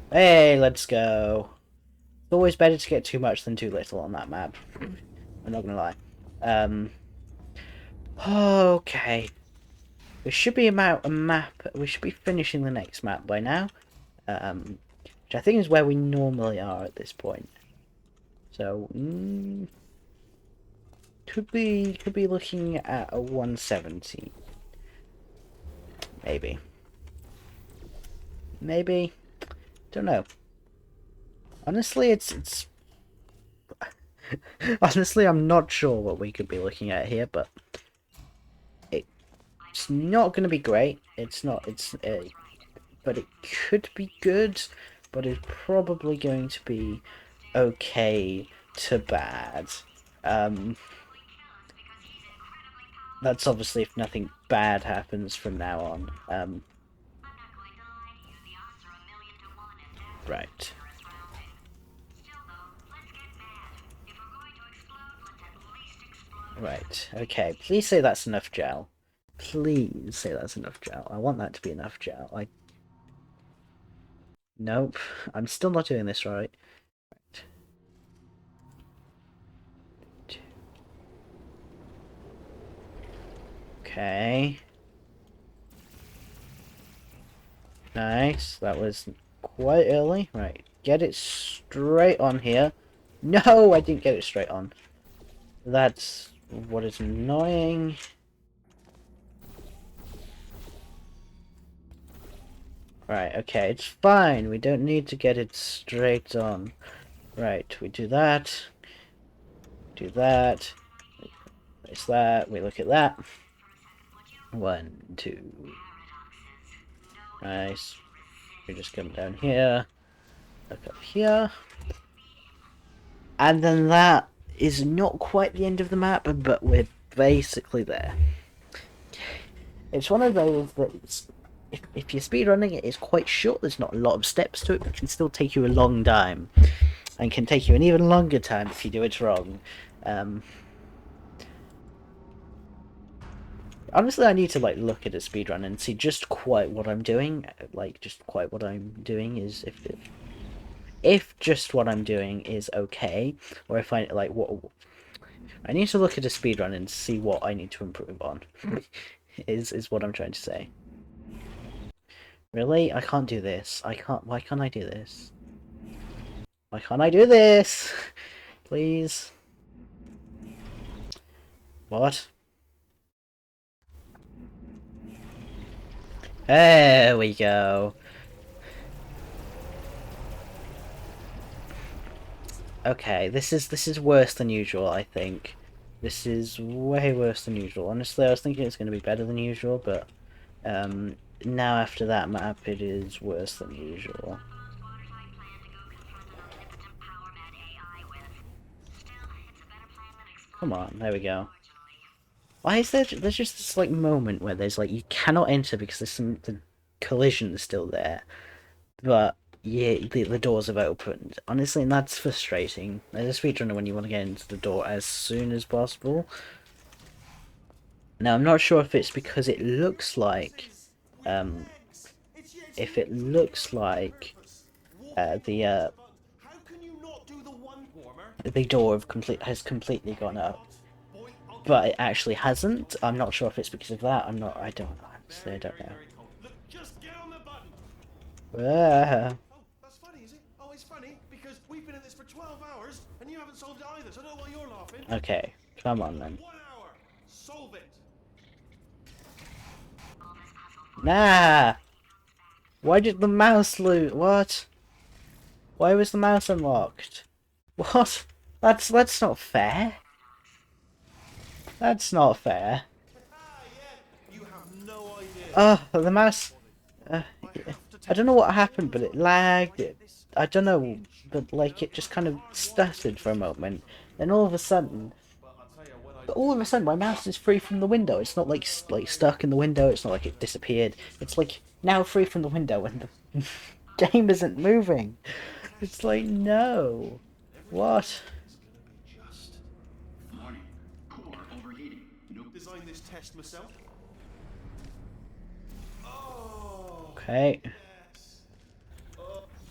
Hey, let's go. It's always better to get too much than too little on that map. I'm not gonna lie. Okay. We should be about a map. We should be finishing the next map by now. Which I think is where we normally are at this point. So, could be looking at a 170. Maybe. Maybe. Don't know. Honestly, it's honestly, I'm not sure what we could be looking at here, but it's not going to be great. It's not. But it could be good. But it's probably going to be okay to bad. That's obviously if nothing bad happens from now on. Right. Right. Okay. Please say that's enough gel. Please say that's enough gel. I want that to be enough gel. Nope. I'm still not doing this right. Okay. Nice. That was quite early. Right. Get it straight on here. No, I didn't get it straight on. That's what is annoying. Right, okay, it's fine. We don't need to get it straight on. Right, we do that. Do that. Place that. We look at that. 1, 2. Nice. We just come down here. Look up here. And then that is not quite the end of the map, but we're basically there. It's one of those that if you're speedrunning it, it's quite short. There's not a lot of steps to it, but it can still take you a long time. And can take you an even longer time if you do it wrong. Honestly, I need to look at a speedrun and see just quite what I'm doing. Just quite what I'm doing is if just what I'm doing is okay, or if I what I need to look at a speedrun and see what I need to improve on. is what I'm trying to say. Really? I can't do this. I can't. Why can't I do this? Why can't I do this? Please. What? There we go. Okay, this is worse than usual, I think. This is way worse than usual. Honestly, I was thinking it's going to be better than usual, but now after that map, it is worse than usual. Come on, there we go. Why is there's just this moment where there's you cannot enter because the collision is still there, but yeah, the doors have opened. Honestly, and that's frustrating. As a speedrunner, when you want to get into the door as soon as possible. Now, I'm not sure if it's because it looks like, if it looks like, the door has completely gone up, but it actually hasn't. I'm not sure if it's because of that. Honestly, I don't know. Just get on the button. Ah. Oh, that's funny, is it? Oh, it's funny because we We've been at this for 12 hours, and you haven't solved it either, so I don't know why you're laughing. Okay, come on then. 1 hour. Solve it. Nah! Why did the mouse loot? What? Why was the mouse unlocked? What? That's not fair. That's not fair. Yeah, you have no idea. The mouse... I don't know what happened, but it lagged. I don't know, but like it just kind of stuttered for a moment. Then all of a sudden... But all of a sudden, my mouse is free from the window. It's not like stuck in the window. It's not like it disappeared. It's like now free from the window, and the game isn't moving. It's like no, what? Warning. Core overheating. Designed this test myself. Oh. Okay, Yes.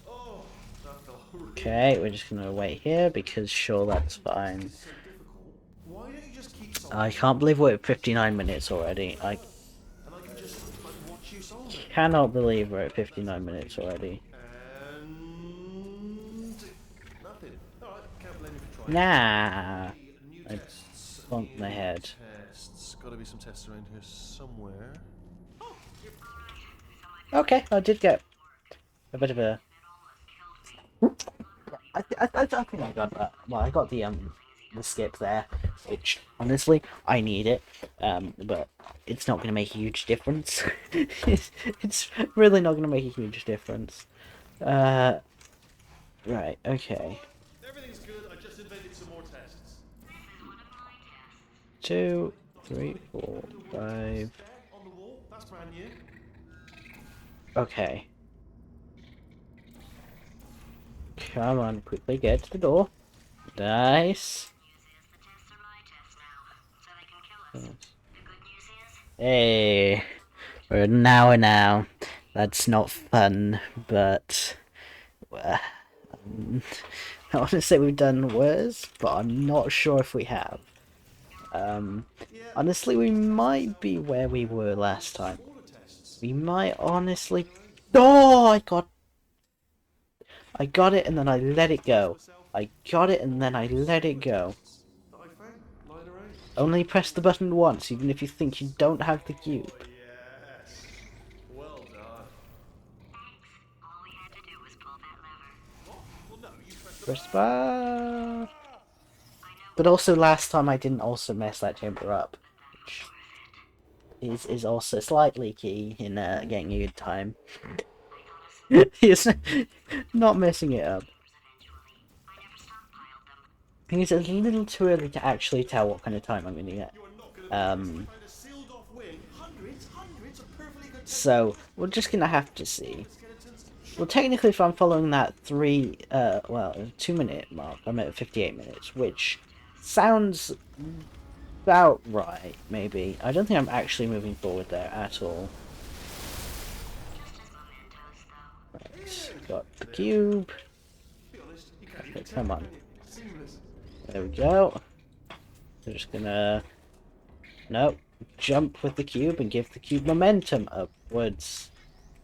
Oh. That felt really okay. We're just gonna wait here because sure, that's fine. so difficult. Why don't you just keep solving I can't believe we're at 59 minutes already. I and I can just like watch you solve it. cannot believe we're at 59 minutes already. And nothing. Alright, can't blame you for trying. Nah. New I tests. bumped my head. Tests. Gotta be some tests around here somewhere. Okay, I did get a bit of a. I think I got that. Well, I got the skip there, which honestly I need it. But it's not going to make a huge difference. It's really not going to make a huge difference. Right. Okay. Everything's good. I just invented some more tests. 2, 3, 4, 5. There on the wall. That's brand new. Okay. Come on, quickly get to the door. Nice. Hey, we're an hour now. That's not fun, but I want to say we've done worse, but I'm not sure if we have. Honestly, we might be where we were last time. We might honestly. Oh, I got it and then I let it go. I got it and then I let it go. That I found lying around. Only press the button once, even if you think you don't have the cube. Yes. Well done. All we had to do was pull that lever. Well, no, you pressed the Press bar. But also last time I didn't also mess that chamber up, which is also slightly key in getting a good time. He's not messing it up. I think it's a little too early to actually tell what kind of time I'm going to get. You are not gonna find a sealed off wing. Hundreds of perfectly good So we're just going to have to see. skeletons. Well, technically, if I'm following that 2-minute mark, I'm at 58 minutes, which sounds about right, maybe. I don't think I'm actually moving forward there at all. Right, got the cube. Be honest, you can't Okay, even tell, come on. can you? Seamless. There we go. We're just gonna... Nope. Jump with the cube and give the cube momentum upwards.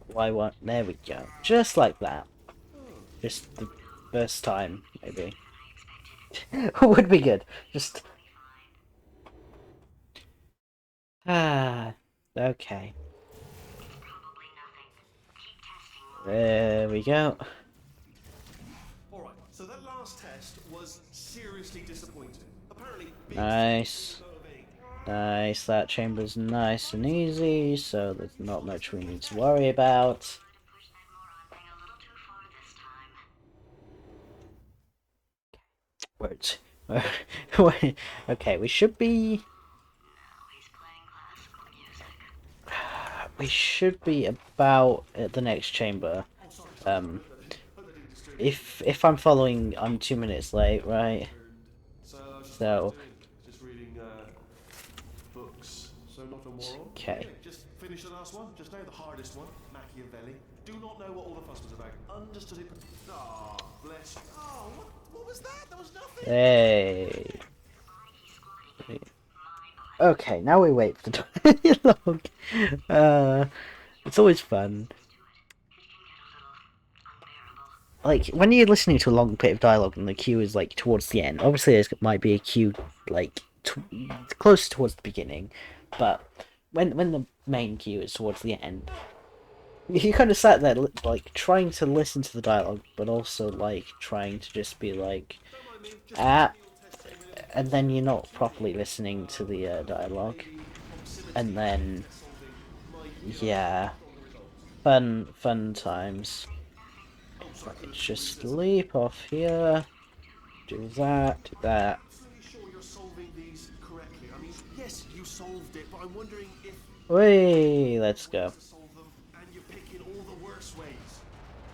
Why what? There we go. Just like that. Just the first time, maybe. Would be good. Just... okay. There we go. Alright, so that last test was seriously disappointing. Apparently, big Nice. motivating. Nice. That chamber's nice and easy, so there's not much we need to worry about. Push that moron thing a little too far this time. Words. Okay, we should be... Now he's playing classical music. We should be about at the next chamber. If I'm following, I'm 2 minutes late, right? So, Just reading books. So not a moron. okay. Yeah, just finish the last one. Just now the hardest one. Machiavelli. Do not know what all the fuss was about. Understood it. Ah, bless you. Oh, what was that? There was nothing. Hey. Okay, now we wait for the dialogue. It's always fun. It can get a little unbearable. like when you're listening to a long bit of dialogue and the queue is like towards the end. Obviously, there might be a queue like close towards the beginning, but when the main queue is towards the end, you kind of sat there like trying to listen to the dialogue, but also like trying to just be like, Don't mind me, just a ah, trivial test here with and then you're not properly listening to the dialogue, maybe and proximity then test solving might give us yeah, stronger results. fun times. Oh, sorry, Right, who is just this? leap off here, do that, do Are you that. absolutely sure you're solving these correctly? I mean, yes, you solved it, but I'm wondering if Whee, let's ways go. to solve them and you're picking all the worst ways.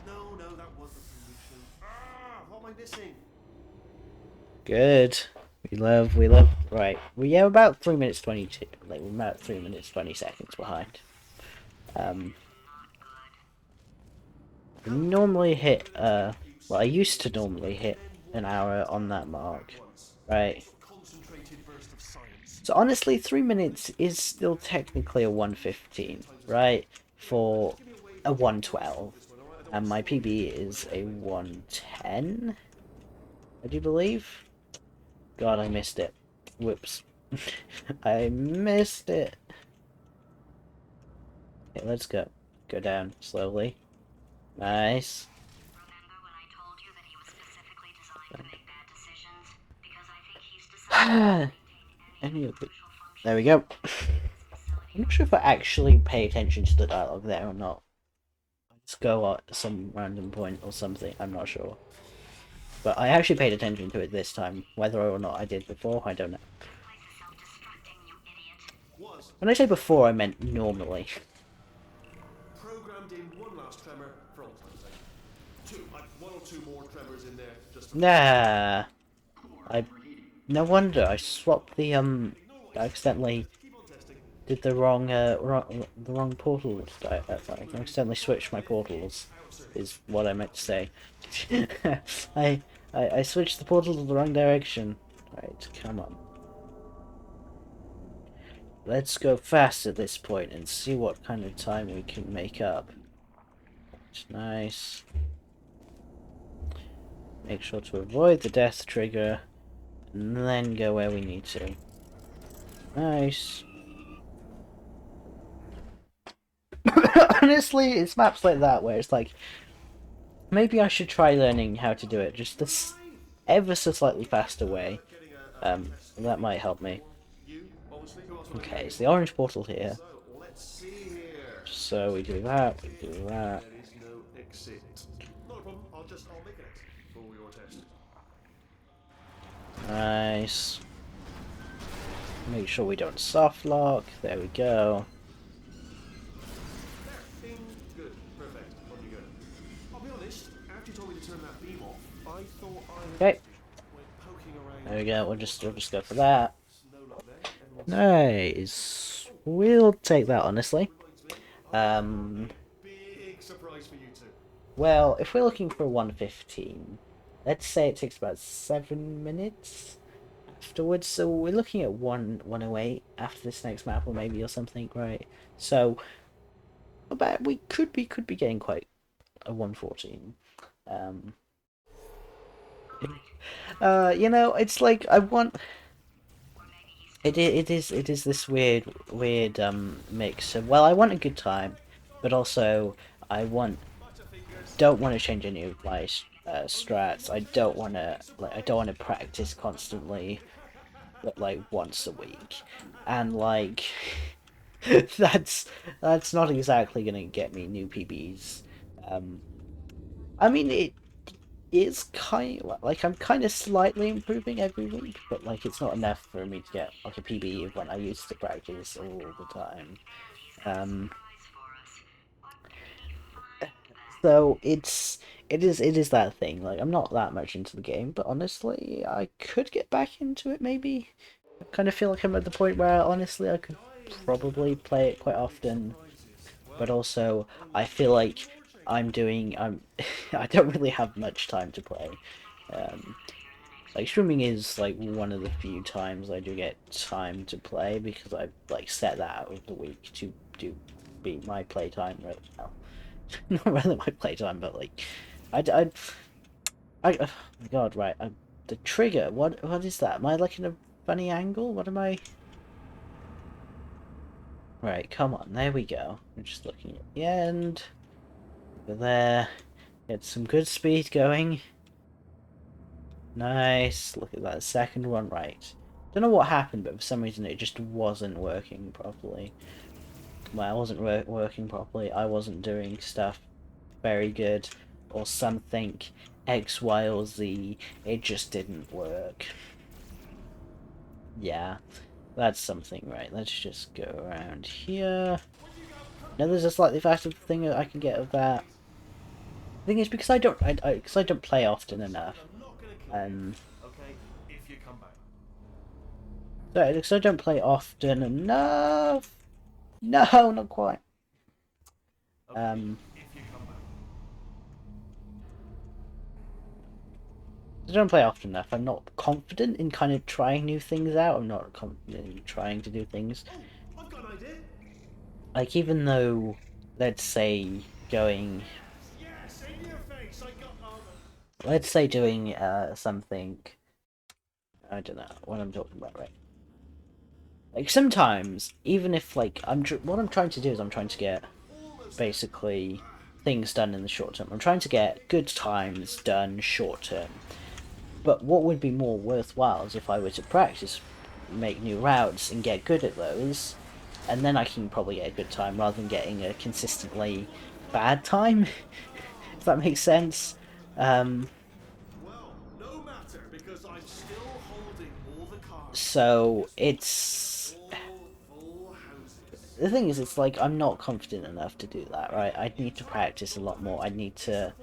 No, no, that wasn't the solution. Ah, what am I missing? Good. We love. Right, we are about 3 minutes 22. Like we're about 3 minutes 20 seconds behind. Um, I normally hit. Well, I used to normally hit an hour on that mark. Right. Concentrated burst of science. So honestly, 3 minutes is still technically a 1:15, right? For a 1:12, and my PB is a 1:10. I do believe. God, I missed it. Whoops. I missed it. Okay, let's go. Go down slowly. Nice. Remember when I told you that he was specifically designed to make bad decisions? Because I think he's decided to maintain any crucial function. There we go. I'm not sure if I actually pay attention to the dialogue there or not. Let's go at some random point or something. I'm not sure. But I actually paid attention to it this time. Whether or not I did before, I don't know. When I say before, I meant normally. Programmed in one last tremor for old time's sake. Two, like one or two more tremors in there just to. Nah. No wonder I swapped the I accidentally Keep on testing. did the wrong portal. I accidentally switched my portals. Is what I meant to say. I, I switched the portal to the wrong direction. Right, come on. Let's go fast at this point and see what kind of time we can make up. Nice. Make sure to avoid the death trigger, and then go where we need to. Nice. Honestly, it's maps like that where it's like, maybe I should try learning how to do it just this ever so slightly faster way. That might help me. You, obviously, who else would I Okay, be? it's the orange portal here. So, let's see here. So we do that, we do that. There is no exit. Not a problem, I'll make an exit for your test. Nice. Make sure we don't soft lock. There we go. There, bing, good, perfect, on you go. I'll be honest, after you told me to turn that beam off, I thought I Okay. went poking around. There we go. We'll just go for that. No luck there. Everyone's Nice. We'll take that honestly. big surprise for you two. Well, if we're looking for 1:15, let's say it takes about 7 minutes afterwards. So we're looking at 1:08 after this next map, or maybe or something, right? So about we could be getting quite a 1:14. Um, you know, it's like I want. It is this weird mix of, well, I want a good time, but also I don't want to change any of my strats. I don't want to practice constantly, but like once a week, and like that's not exactly gonna get me new PBs. I mean it is kind of, like I'm kind of slightly improving every week, but like it's not enough for me to get like a PB when I used to practice all the time. Um, so it is that thing. Like I'm not that much into the game, but honestly, I could get back into it maybe. I kind of feel like I'm at the point where honestly I could probably play it quite often, but also I feel like I don't really have much time to play. Um, like streaming is like one of the few times I do get time to play because I like set that out of the week to be my playtime right now. Not really my playtime, but like oh my god, right. The trigger, what is that? Am I like in a funny angle? What am I... Right, come on, there we go. I'm just looking at the end. Over there. Get some good speed going. Nice. Look at that second one, right. Don't know what happened, but for some reason it just wasn't working properly. Well, I wasn't working properly. I wasn't doing stuff very good or something. X, Y, or Z. It just didn't work. Yeah, that's something, right. Let's just go around here. Now there's a slightly faster thing that I can get of that. The thing is, because I don't play often enough. I'm not gonna kill you, okay? If you come back. So, because I don't play often enough. No, not quite. Okay, if you come back. I don't play often enough. I'm not confident in kind of trying new things out. I'm not confident in trying to do things. Oh, I've got an idea. Like, even though, let's say, going... Yes, in your face. I got armor. Let's say doing something... I don't know what I'm talking about, right? Like, sometimes, even if, like, what I'm trying to do is I'm trying to get, basically, things done in the short term. I'm trying to get good times done short term. But what would be more worthwhile is if I were to practice, make new routes, and get good at those, and then I can probably get a good time rather than getting a consistently bad time. If that makes sense. Well, no matter, because I'm still holding all the cards. So it's Full houses. the thing is, it's like I'm not confident enough to do that, right? I need to practice a lot more. I need to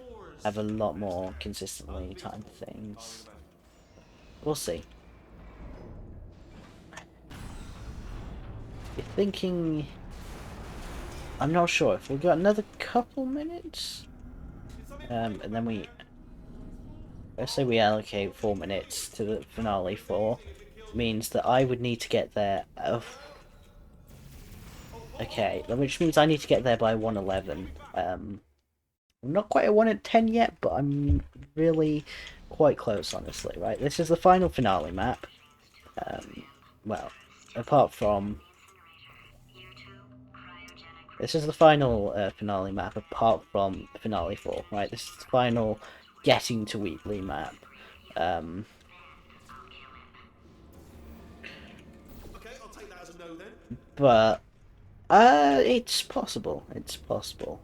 have a lot more consistently timed things. We'll see. You're thinking... I'm not sure if we've got another couple minutes. And then we... Let's say we allocate 4 minutes to the finale 4. Means that I would need to get there... okay, which means I need to get there by 1:11. I'm not quite at 1:10 yet, but I'm really quite close, honestly, right? This is the final finale map. Well, apart from... This is the final finale map, apart from finale 4, right? This is the final getting to Wheatley map. Okay, I'll take that as a no then. But, it's possible. It's possible.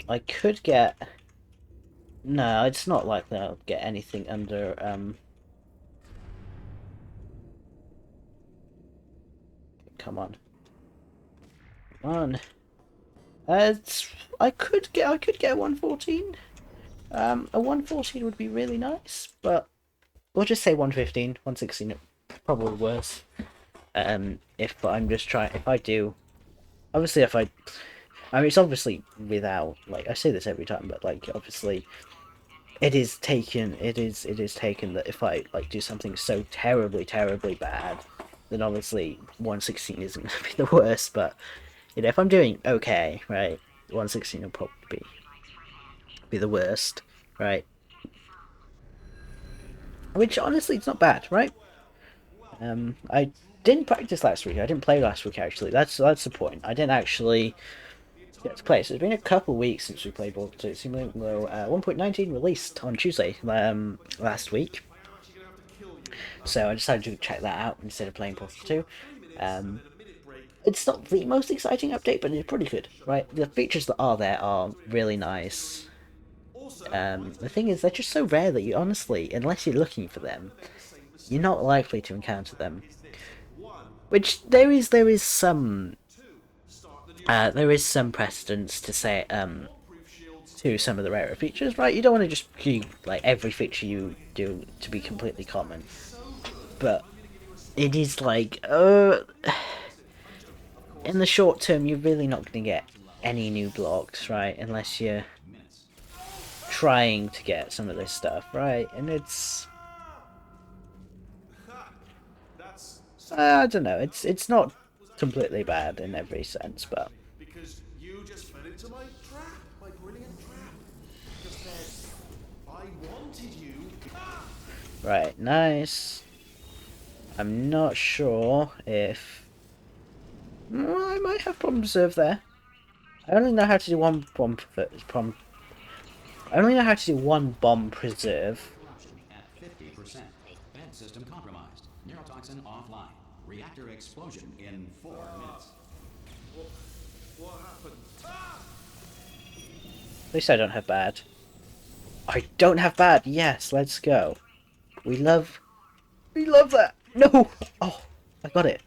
I could get... No, it's not likely I'll get anything under, Come on. Come on. I could get a 114. A 114 would be really nice, but we'll just say 115, 116, probably worse. If I'm just trying, if I do, obviously I mean, it's obviously without, like, I say this every time, but, like, obviously, it is taken that if I, like, do something so terribly, terribly bad, then obviously 116 isn't going to be the worst, but, you know, if I'm doing okay, right, 116 will probably be the worst, right? Which, honestly, it's not bad, right? I didn't practice last week. I didn't play last week, actually. That's the point. I didn't actually get to play. So it's been a couple of weeks since we played Border 2. Simulating Low 1.19 released on Tuesday last week. So I decided to check that out instead of playing Portal 2. It's not the most exciting update, but it's pretty good, right? The features that are there are really nice. The thing is, they're just so rare that you honestly, unless you're looking for them, you're not likely to encounter them. Which there is some precedence to say to some of the rarer features, right? You don't want to just keep like every feature you do to be completely common, but it is like in the short term you're really not going to get any new blocks, right? Unless you're trying to get some of this stuff, right? And it's I don't know. It's not completely bad in every sense, but Because you just fell into my trap, my brilliant trap. Because Right, nice. I'm not sure if... I might have bomb preserve there. I only know how to do one I only know how to do one bomb preserve. Corruption at 50%. Vent system compromised. Neurotoxin offline. Reactor explosion in 4 minutes. What happened? Ah! At least I don't have bad. I don't have bad. Yes, let's go. We love that. No. Oh, I got it.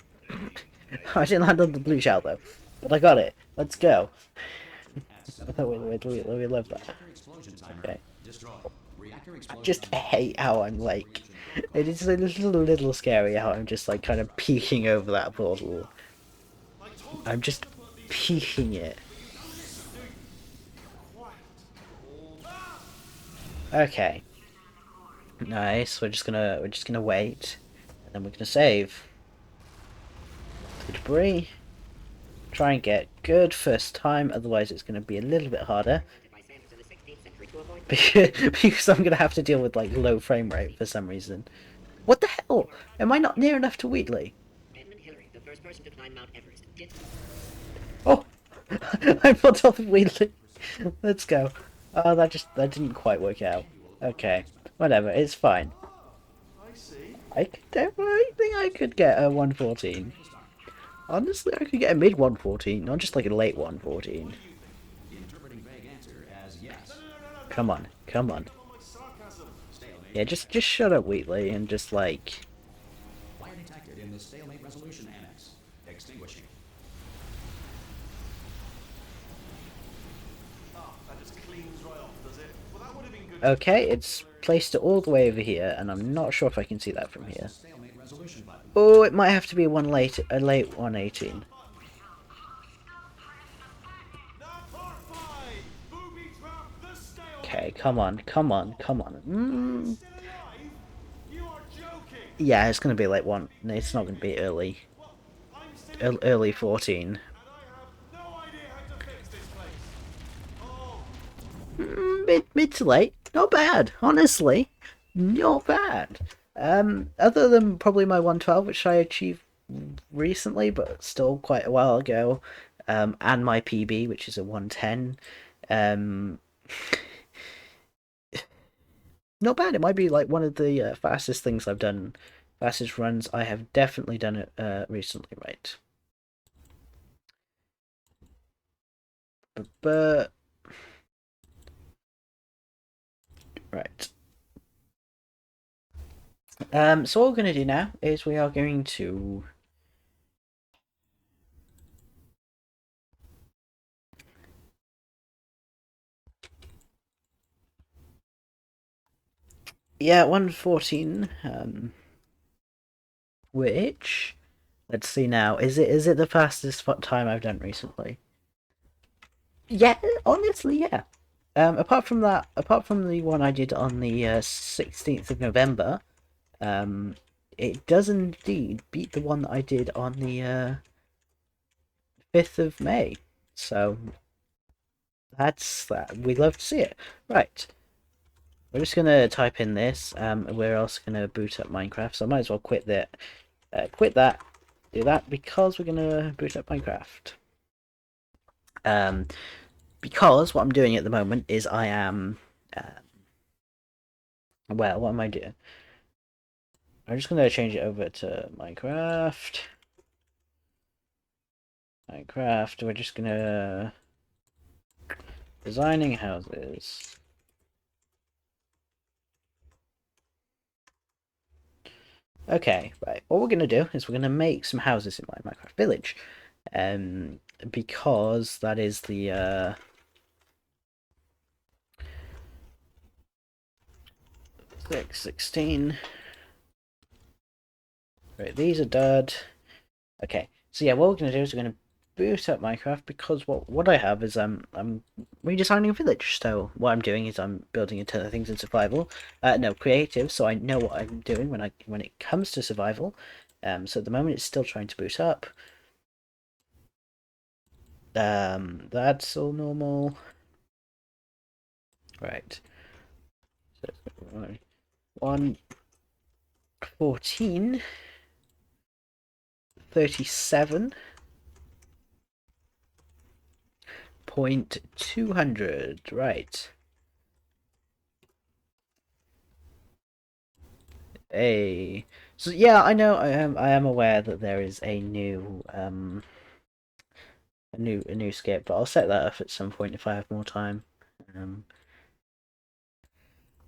I didn't land on the blue shell though, but I got it. Let's go. We love that. Reactor explosion timer Okay. destroyed. Reactor I explosion just timer. hate how I'm like. It is a little scary how I'm just like kind of peeking over that portal. I told you I'm not just to put these peeking it. don't listen, do you? Quiet. Ah! Okay. Nice. We're just gonna wait, and then we're gonna save. The debris. Try and get good first time, otherwise it's gonna be a little bit harder. Because I'm gonna have to deal with like low frame rate for some reason. What the hell? Am I not near enough to Wheatley? Edmund Hillary, the first person to climb Mount Everest. Oh, I'm on top of Wheatley. Let's go. Oh, that didn't quite work out. Okay, whatever. It's fine. I see. I think I could get a 114. Honestly, I could get a mid 114, not just like a late 114. Interpreting vague answer as yes. Come on, come on. My sarcasm. Stalemate. Yeah, just shut up, Wheatley, and just like. Fire detected in the stalemate resolution annex. Extinguishing. Ah, that just cleans right off, does it? Well, that would have been good. Okay, it's placed it all the way over here, and I'm not sure if I can see that from here. Stalemate resolution button. Oh, it might have to be a late 118. Now part 5. Booby trap the stalemate. Okay, come on, come on, come on. Still alive? You are joking. Yeah, it's gonna be late one. No, it's not gonna be early. Well, I'm still Early 14. and I have no idea how to fix this place. Oh, Mid to late. Not bad, honestly. Not bad. Other than probably my 112, which I achieved recently, but still quite a while ago, and my PB, which is a 110. Not bad. It might be like one of the fastest things I've done, fastest runs I have definitely done it recently, right? But right. So what we're gonna do now is we are going to yeah, 114. Which let's see now. Is it the fastest time I've done recently? Yeah, honestly, yeah. Apart from the one I did on the 16th of November, it does indeed beat the one that I did on the 5th of May. So that's that. We love to see it. Right. We're just gonna type in this. We're also gonna boot up Minecraft, so I might as well quit that. Quit that. Do that because we're gonna boot up Minecraft. Because what I'm doing at the moment is I am. Well, what am I doing? I'm just gonna change it over to Minecraft. Minecraft. We're just gonna designing houses. Okay, right. What we're gonna do is we're gonna make some houses in my Minecraft village, because that is the 16. Right, these are dud. Okay, so yeah, what we're gonna do is we're gonna boot up Minecraft because what I have is I'm redesigning a village. So what I'm doing is I'm building a ton of things in survival. No, creative. So I know what I'm doing when it comes to survival. So at the moment it's still trying to boot up. That's all normal. Right. So 1 14, 37, 200, right. A so yeah, I know I am aware that there is a new skip, but I'll set that up at some point if I have more time. Um,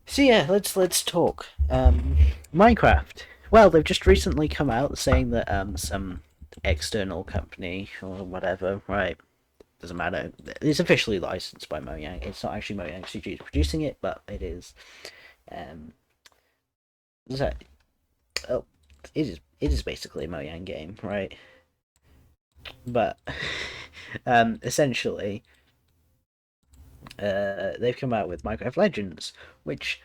so yeah, let's talk. Minecraft. Well, they've just recently come out saying that some external company or whatever, right? Doesn't matter. It's officially licensed by Mojang. It's not actually Mojang Studios producing it, but it is. Um, so, oh, it is basically a Mojang game, right? But essentially, they've come out with Minecraft Legends, which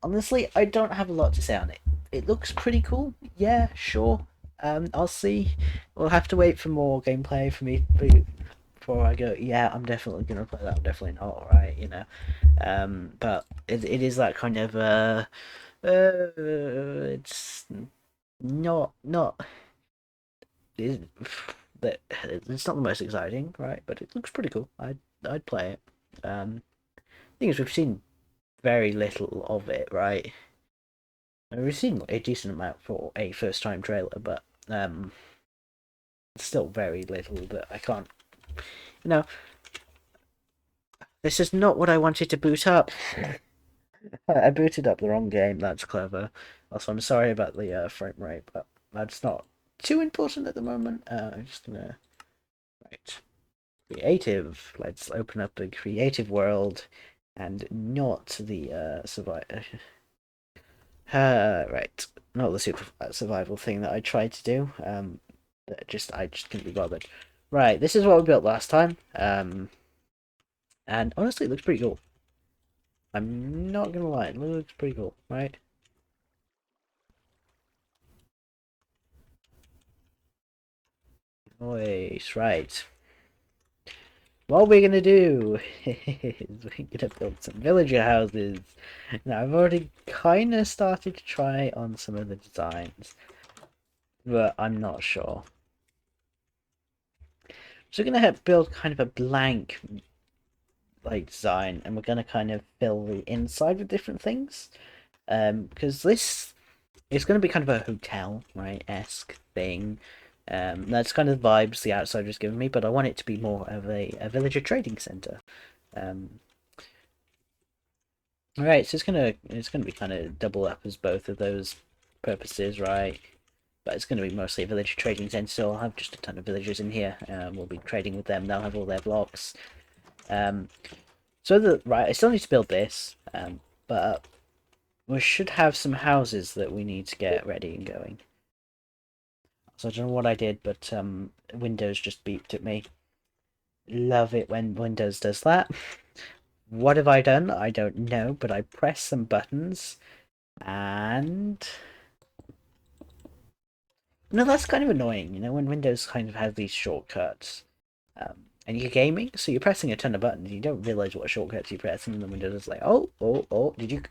honestly I don't have a lot to say on it. It looks pretty cool. Yeah, sure. I'll see. We'll have to wait for more gameplay for me before I go. Yeah, I'm definitely gonna play that. I'm definitely not. Right, you know. But it is that kind of it's not it, that it's not the most exciting, right? But it looks pretty cool. I'd play it. Thing is, we've seen very little of it, right? We've seen a decent amount for a first time trailer, but still very little that I can't. You know, this is not what I wanted to boot up. I booted up the wrong game. That's clever. Also, I'm sorry about the frame rate, but that's not too important at the moment. I'm just gonna right creative. Let's open up a creative world, and not the survive. Right, not the super survival thing that I tried to do. I just couldn't be bothered. Right, this is what we built last time. And honestly, it looks pretty cool. I'm not gonna lie, it looks pretty cool, right? Always right. What we're gonna do is we're gonna build some villager houses. Now I've already kind of started to try on some of the designs, but I'm not sure. So we're gonna build kind of a blank like design, and we're gonna kind of fill the inside with different things. Because this is gonna be kind of a hotel, right, esque thing. That's kind of the vibes the outside was giving me, but I want it to be more of a villager trading center. Um, Alright, so it's gonna be kind of double up as both of those purposes, right? But it's gonna be mostly a villager trading center, so I'll have just a ton of villagers in here. We'll be trading with them. They'll have all their blocks. Um, right, I still need to build this. But we should have some houses that we need to get ready and going. So I don't know what I did, but Windows just beeped at me. Love it when Windows does that. What have I done? I don't know, but I pressed some buttons and no, that's kind of annoying, you know, when Windows kind of has these shortcuts. And you're gaming, so you're pressing a ton of buttons. You don't realize what shortcuts you're pressing, and the Windows is like, oh, did you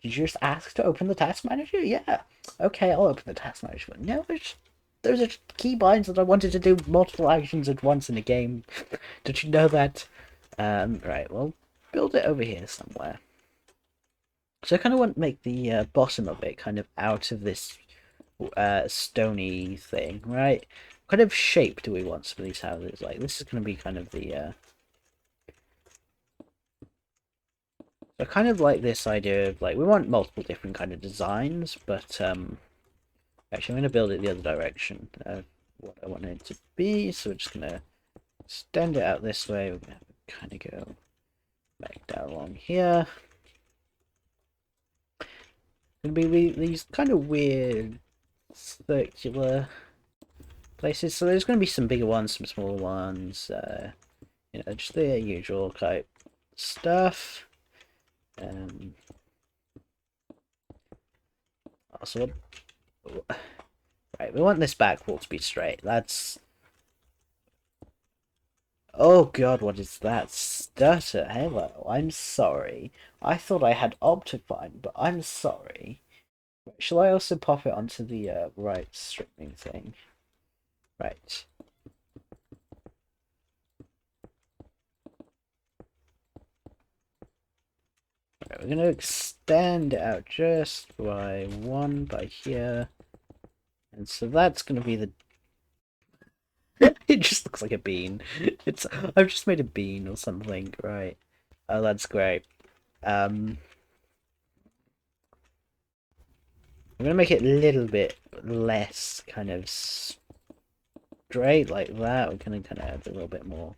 just ask to open the task manager? Yeah. Okay, I'll open the task manager. No, those are keybinds that I wanted to do multiple actions at once in a game. Did you know that? Right, well, build it over here somewhere. So I kind of want to make the bottom of it kind of out of this stony thing, right? What kind of shape do we want some of these houses? Like, this is going to be kind of the I kind of like this idea of like we want multiple different kind of designs, but actually I'm going to build it the other direction of what I want it to be. So we're just going to extend it out this way. We're going to kind of go back down along here. Going to be these kind of weird circular places. So there's going to be some bigger ones, some smaller ones. You know, just the usual type stuff. Also, right, we want this back wall to be straight. That's... Oh god, what is that stutter? Hello, I'm sorry. I thought I had Optifine, but I'm sorry. Shall I also pop it onto the right stripping thing? Right. Right, we're going to extend it out just by one by here. And so that's going to be the... It just looks like a bean. I've just made a bean or something, right? Oh, that's great. I'm going to make it a little bit less kind of straight like that. We're going to kind of add a little bit more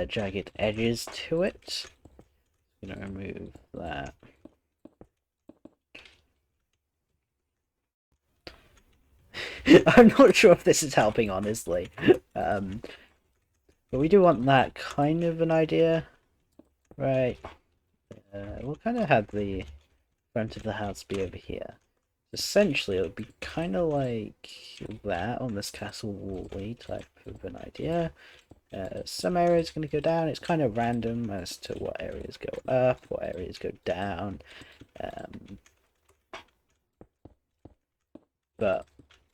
jagged edges to it. I'm going to remove that. I'm not sure if this is helping, honestly. But we do want that kind of an idea, right? We'll kind of have the front of the house be over here. Essentially, it would be kind of like that on this castle wall-y type of an idea. Some areas are going to go down. It's kind of random as to what areas go up, what areas go down. But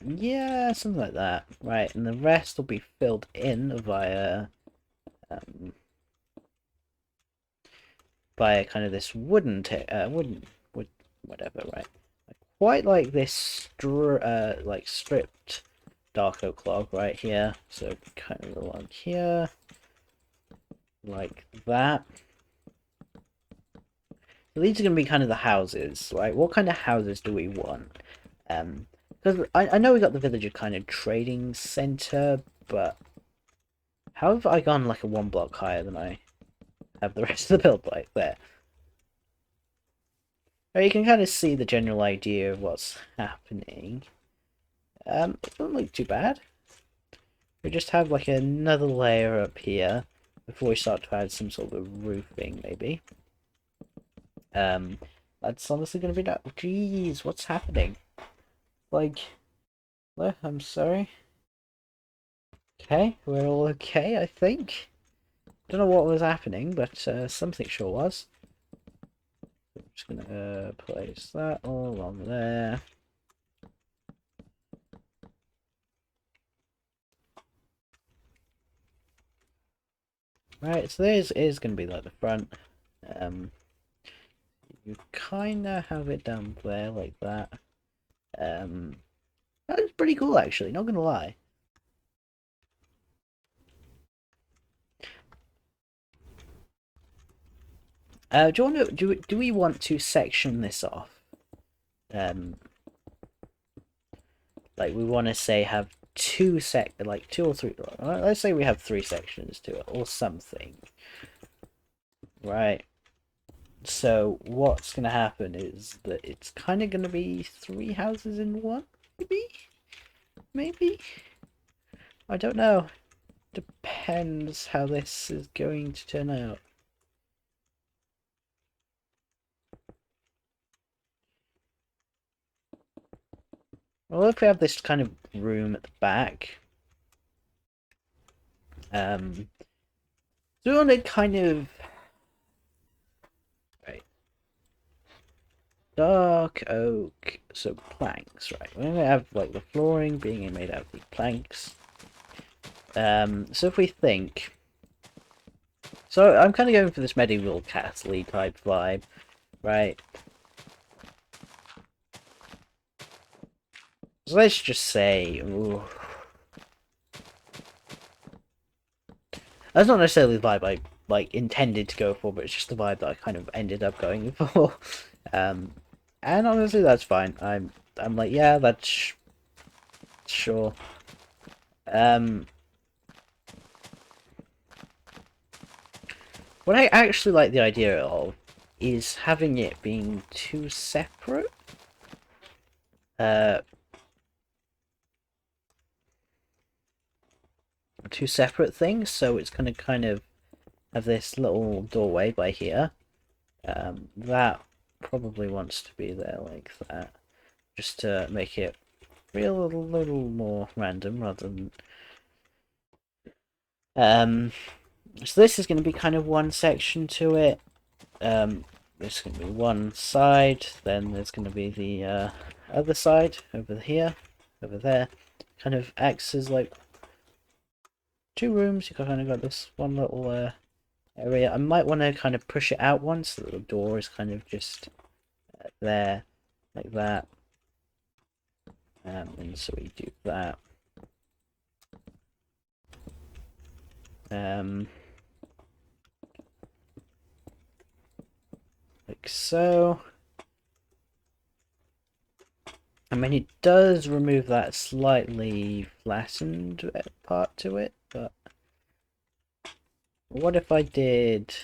yeah, something like that. Right, and the rest will be filled in via kind of this wood, whatever, right? I quite like this like stripped dark oak log right here. So kind of along here, like that. So these are going to be kind of the houses, right? What kind of houses do we want? Because I know we got the villager kind of trading center, but how have I gone like a 1 block higher than I have the rest of the build like there? Now you can kind of see the general idea of what's happening. It doesn't look too bad. We just have like another layer up here before we start to add some sort of roofing, maybe. That's honestly going to be that. Jeez, what's happening? Like, I'm sorry. Okay, we're all okay, I think. Don't know what was happening, but something sure was. I'm just gonna place that all along there. Right, so this is going to be like the front. You kind of have it down there like that. That's pretty cool, actually. Not gonna lie. Do you want to do we want to section this off? Like we want to say have two or three. Let's say we have 3 sections to it or something. Right. So what's gonna happen is that it's kind of gonna be 3 houses in one, maybe. I don't know. Depends how this is going to turn out. Well, if we have this kind of room at the back, so we want to kind of dark oak, so planks, right? We're gonna have like the flooring being made out of the planks. So if we think, so I'm kind of going for this medieval castle type vibe, right? So let's just say, ooh, that's not necessarily the vibe I like intended to go for, but it's just the vibe that I kind of ended up going for. And honestly, that's fine. I'm like, yeah, that's sure. What I actually like the idea of is having it being 2 separate. Two separate things, so it's gonna kind of have this little doorway by here. That probably wants to be there like that, just to make it feel a little more random rather than. So this is going to be kind of one section to it. there's going to be one side, then there's going to be the other side over here, over there. Kind of acts as like two rooms. You kind of got this one little area. I might want to kind of push it out once so that the door is kind of just there, like that. And so we do that. Like so. I mean, it does remove that slightly flattened part to it, but what if I did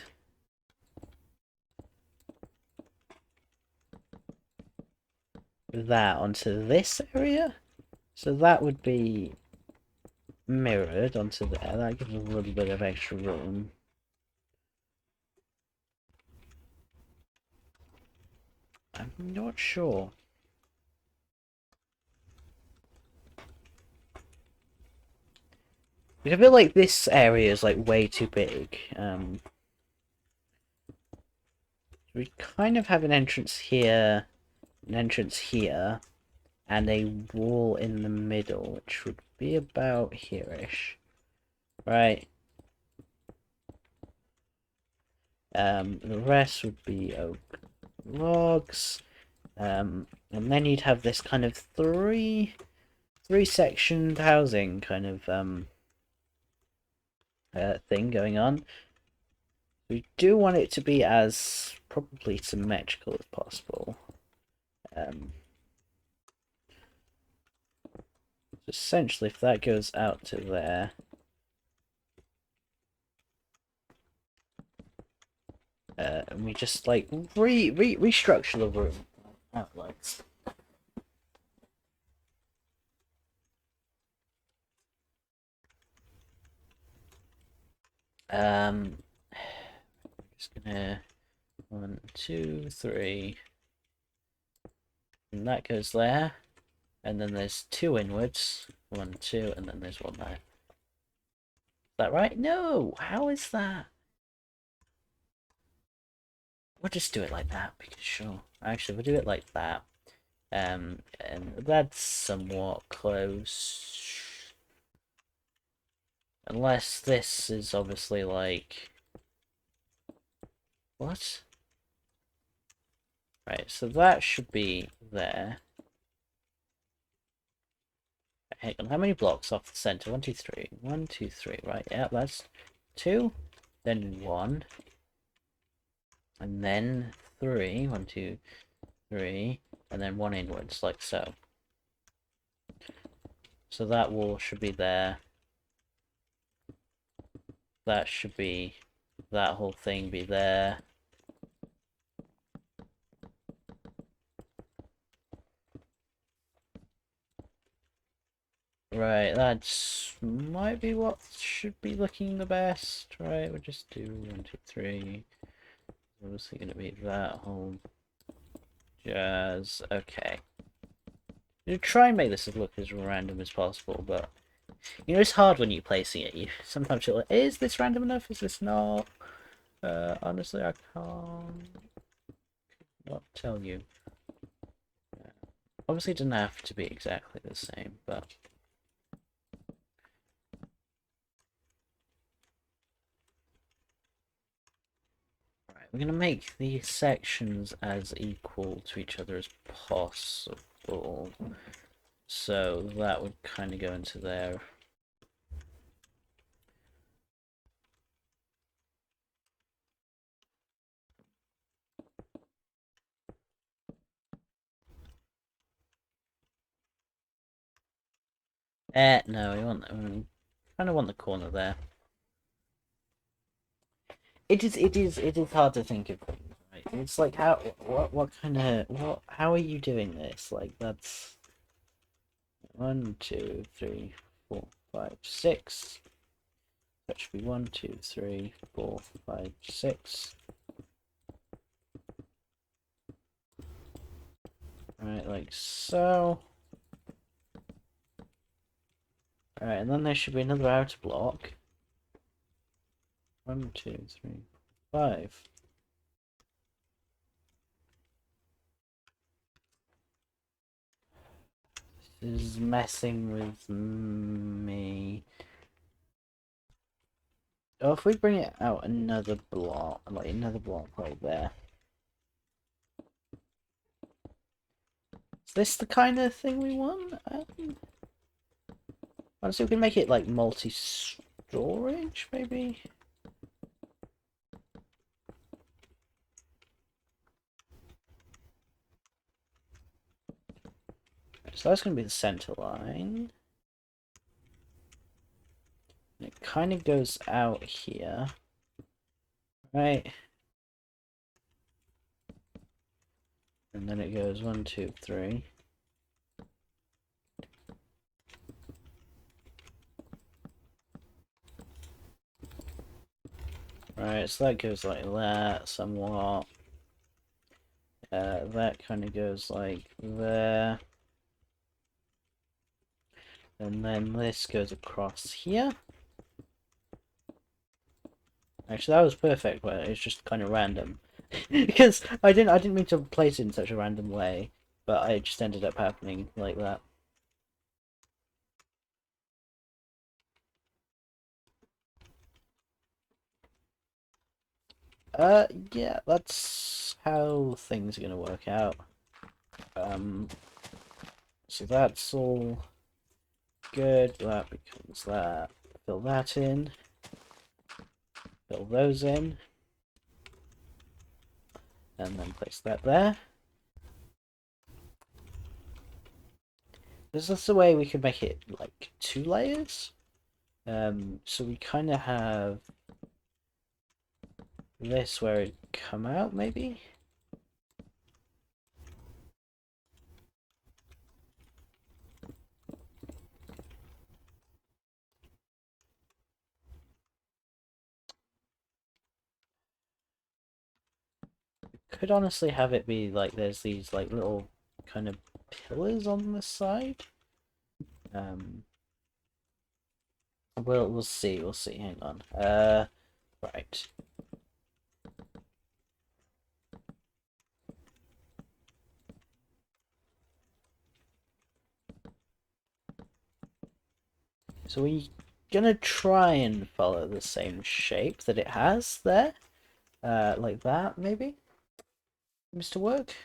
that onto this area? So that would be mirrored onto there. That gives a little bit of extra room. I'm not sure. I feel like this area is like way too big. We kind of have an entrance here, and a wall in the middle, which would be about here-ish, right? The rest would be oak logs, and then you'd have this kind of three-sectioned housing kind of thing going on. We do want it to be as probably symmetrical as possible. Essentially, if that goes out to there, and we just like restructure the room outlines. Just gonna 1, 2, 3, and that goes there, and then there's 2 inwards, 1, 2, and then there's 1 there. Is that right? No! How is that? We'll just do it like that, because sure. Actually, we'll do it like that. And that's somewhat close. Unless this is obviously like... What? Right, so that should be there. Hang on, how many blocks off the center? 1, 2, 3. 1, 2, 3, right, yeah, that's 2. Then 1. And then 3. 1, 2, 3. And then 1 inwards, like so. So that wall should be there. That should be... That whole thing be there. Right, that's might be what should be looking the best. Right, we'll just do 1, 2, 3. Obviously gonna be that whole jazz. Okay. You try and make this look as random as possible, but you know it's hard when you're placing it. You sometimes you're like, is this random enough? Is this not? Honestly, I can't not tell you. Obviously, it doesn't have to be exactly the same, but. We're going to make these sections as equal to each other as possible. So that would kind of go into there. No, we want kind of want the corner there. It is hard to think of things, right? It's like what kind of how are you doing this? Like that's 1, 2, 3, 4, 5, 6. That should be 1, 2, 3, 4, 5, 6. Right, like so. Alright, and then there should be another outer block. 1, 2, 3, 5. is messing with me. Oh, if we bring it out another block, like there. Is this the kind of thing we want? Honestly, we can make it like multi-storage, maybe? So that's going to be the center line. And it kind of goes out here. Right? And then it goes 1, 2, 3. Right, so that goes like that, somewhat. That kind of goes like there. And then this goes across here. Actually, that was perfect, but it's just kind of random. Because I didn't mean to place it in such a random way, but it just ended up happening like that. Yeah, that's how things are gonna work out. So that's all good. That becomes that. Fill that in. Fill those in. And then place that there. This is the way we could make it like 2 layers. So we kind of have this where it come out, maybe? Could honestly have it be like there's these like little kind of pillars on the side. We'll see, hang on. Right. So we're gonna try and follow the same shape that it has there. Like that, maybe? Seems to work.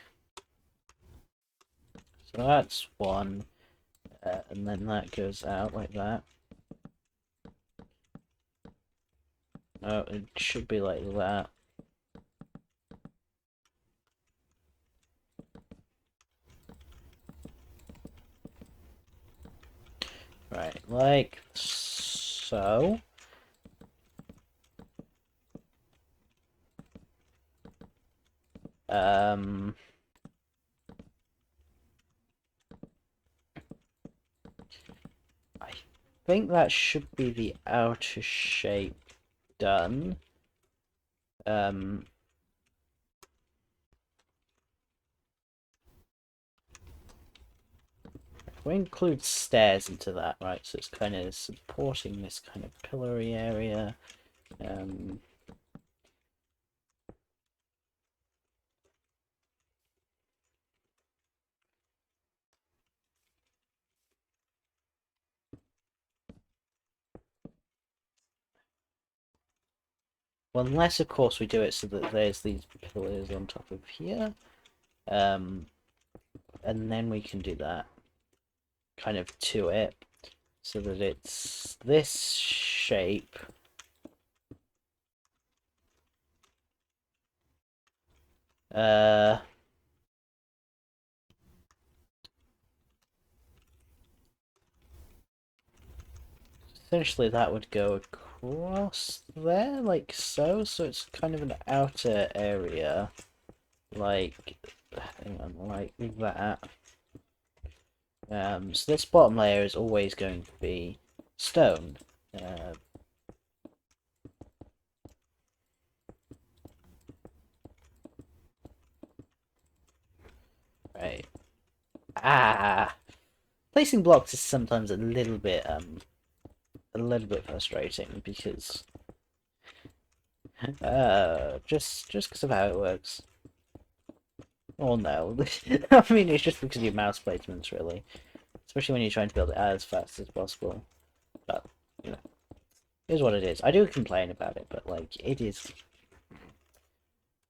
So that's one. And then that goes out like that. Oh, it should be like that. Right, like so. I think that should be the outer shape done. We include stairs into that, right? So it's kind of supporting this kind of pillory area. Well, unless of course we do it so that there's these pillars on top of here. And then we can do that kind of to it so that it's this shape. Essentially that would go across there like so, so it's kind of an outer area like, hang on, like that. So this bottom layer is always going to be stone. Right. Placing blocks is sometimes a little bit frustrating because just because of how it works. Oh no. I mean, it's just because of your mouse placements, really. especially when you're trying to build it as fast as possible. But you know, here's what it is. I do complain about it, but like it is.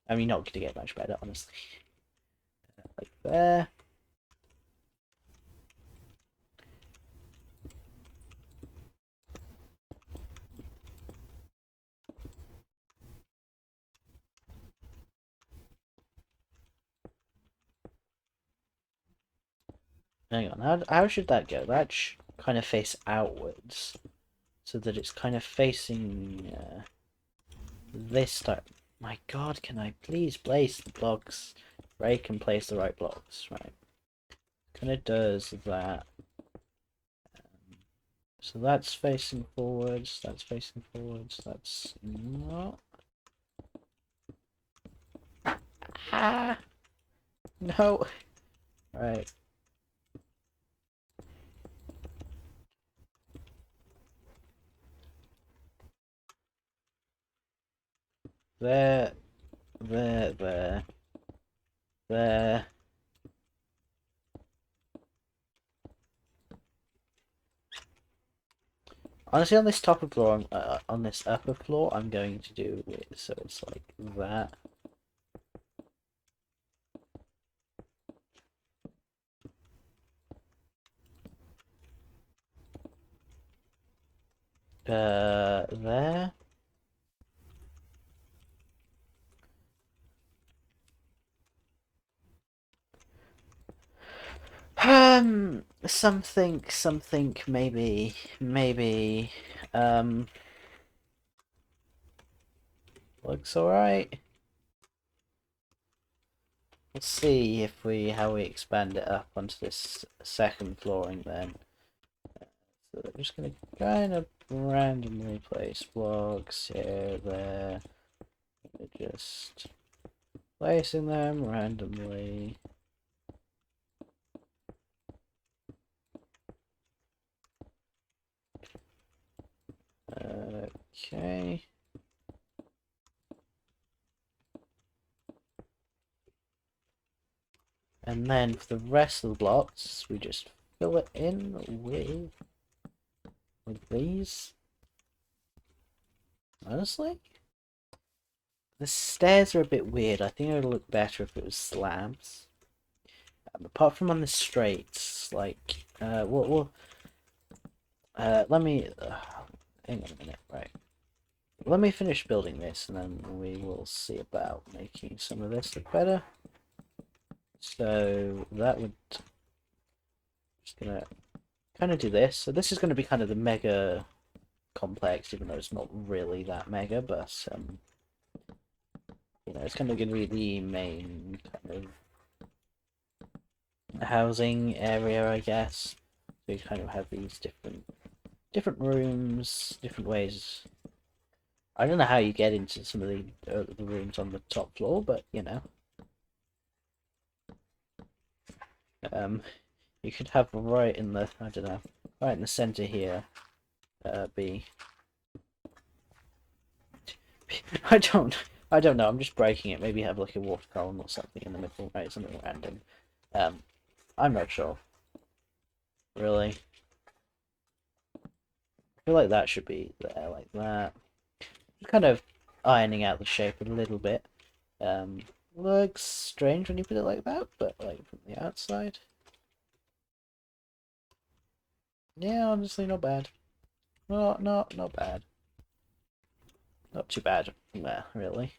I mean, not going to get much better, honestly. Like there. Hang on, how should that go? That should kind of face outwards, so that it's kind of facing this time. My God, can I please place the blocks? Ray can place the right blocks, right? Kind of does that. So that's facing forwards. That's facing forwards. That's not. Ah, no. Right. There, there. Honestly, on this top floor, on this upper floor, I'm going to do it so it's like that. There. Something, maybe, looks alright. Let's see if how we expand it up onto this second flooring then. So we're just gonna kind of randomly place blocks here, there. We're just placing them randomly. Okay. And then for the rest of the blocks, we just fill it in with these. Honestly, the stairs are a bit weird. I think it would look better if it was slabs. Apart from on the straights, like, let me, hang on a minute, right. Let me finish building this, and then we will see about making some of this look better. So that would, just gonna kind of do this. So this is going to be kind of the mega complex, even though it's not really that mega, but you know, it's kind of going to be the main kind of housing area, I guess. So you kind of have these different rooms, different ways. I don't know how you get into some of the rooms on the top floor, but you know, you could have right in the, I don't know, right in the center here, be. I don't know. I'm just breaking it. Maybe have like a water column or something in the middle, right? Something random. I'm not sure. Really. I feel like that should be there, like that. Kind of ironing out the shape a little bit. Looks strange when you put it like that, but like from the outside. Yeah, honestly, not bad. Not bad. Not too bad. Nah, really.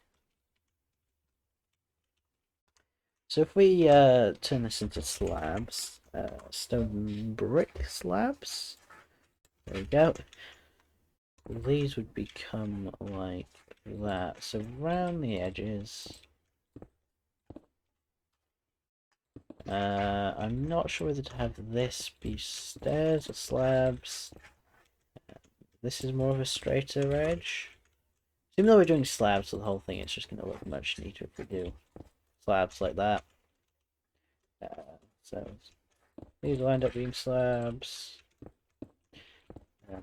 So if we turn this into slabs, stone brick slabs, there we go. These would become like that. So around the edges. I'm not sure whether to have this be stairs or slabs. This is more of a straighter edge. Even though we're doing slabs for the whole thing, it's just going to look much neater if we do slabs like that. So these will end up being slabs.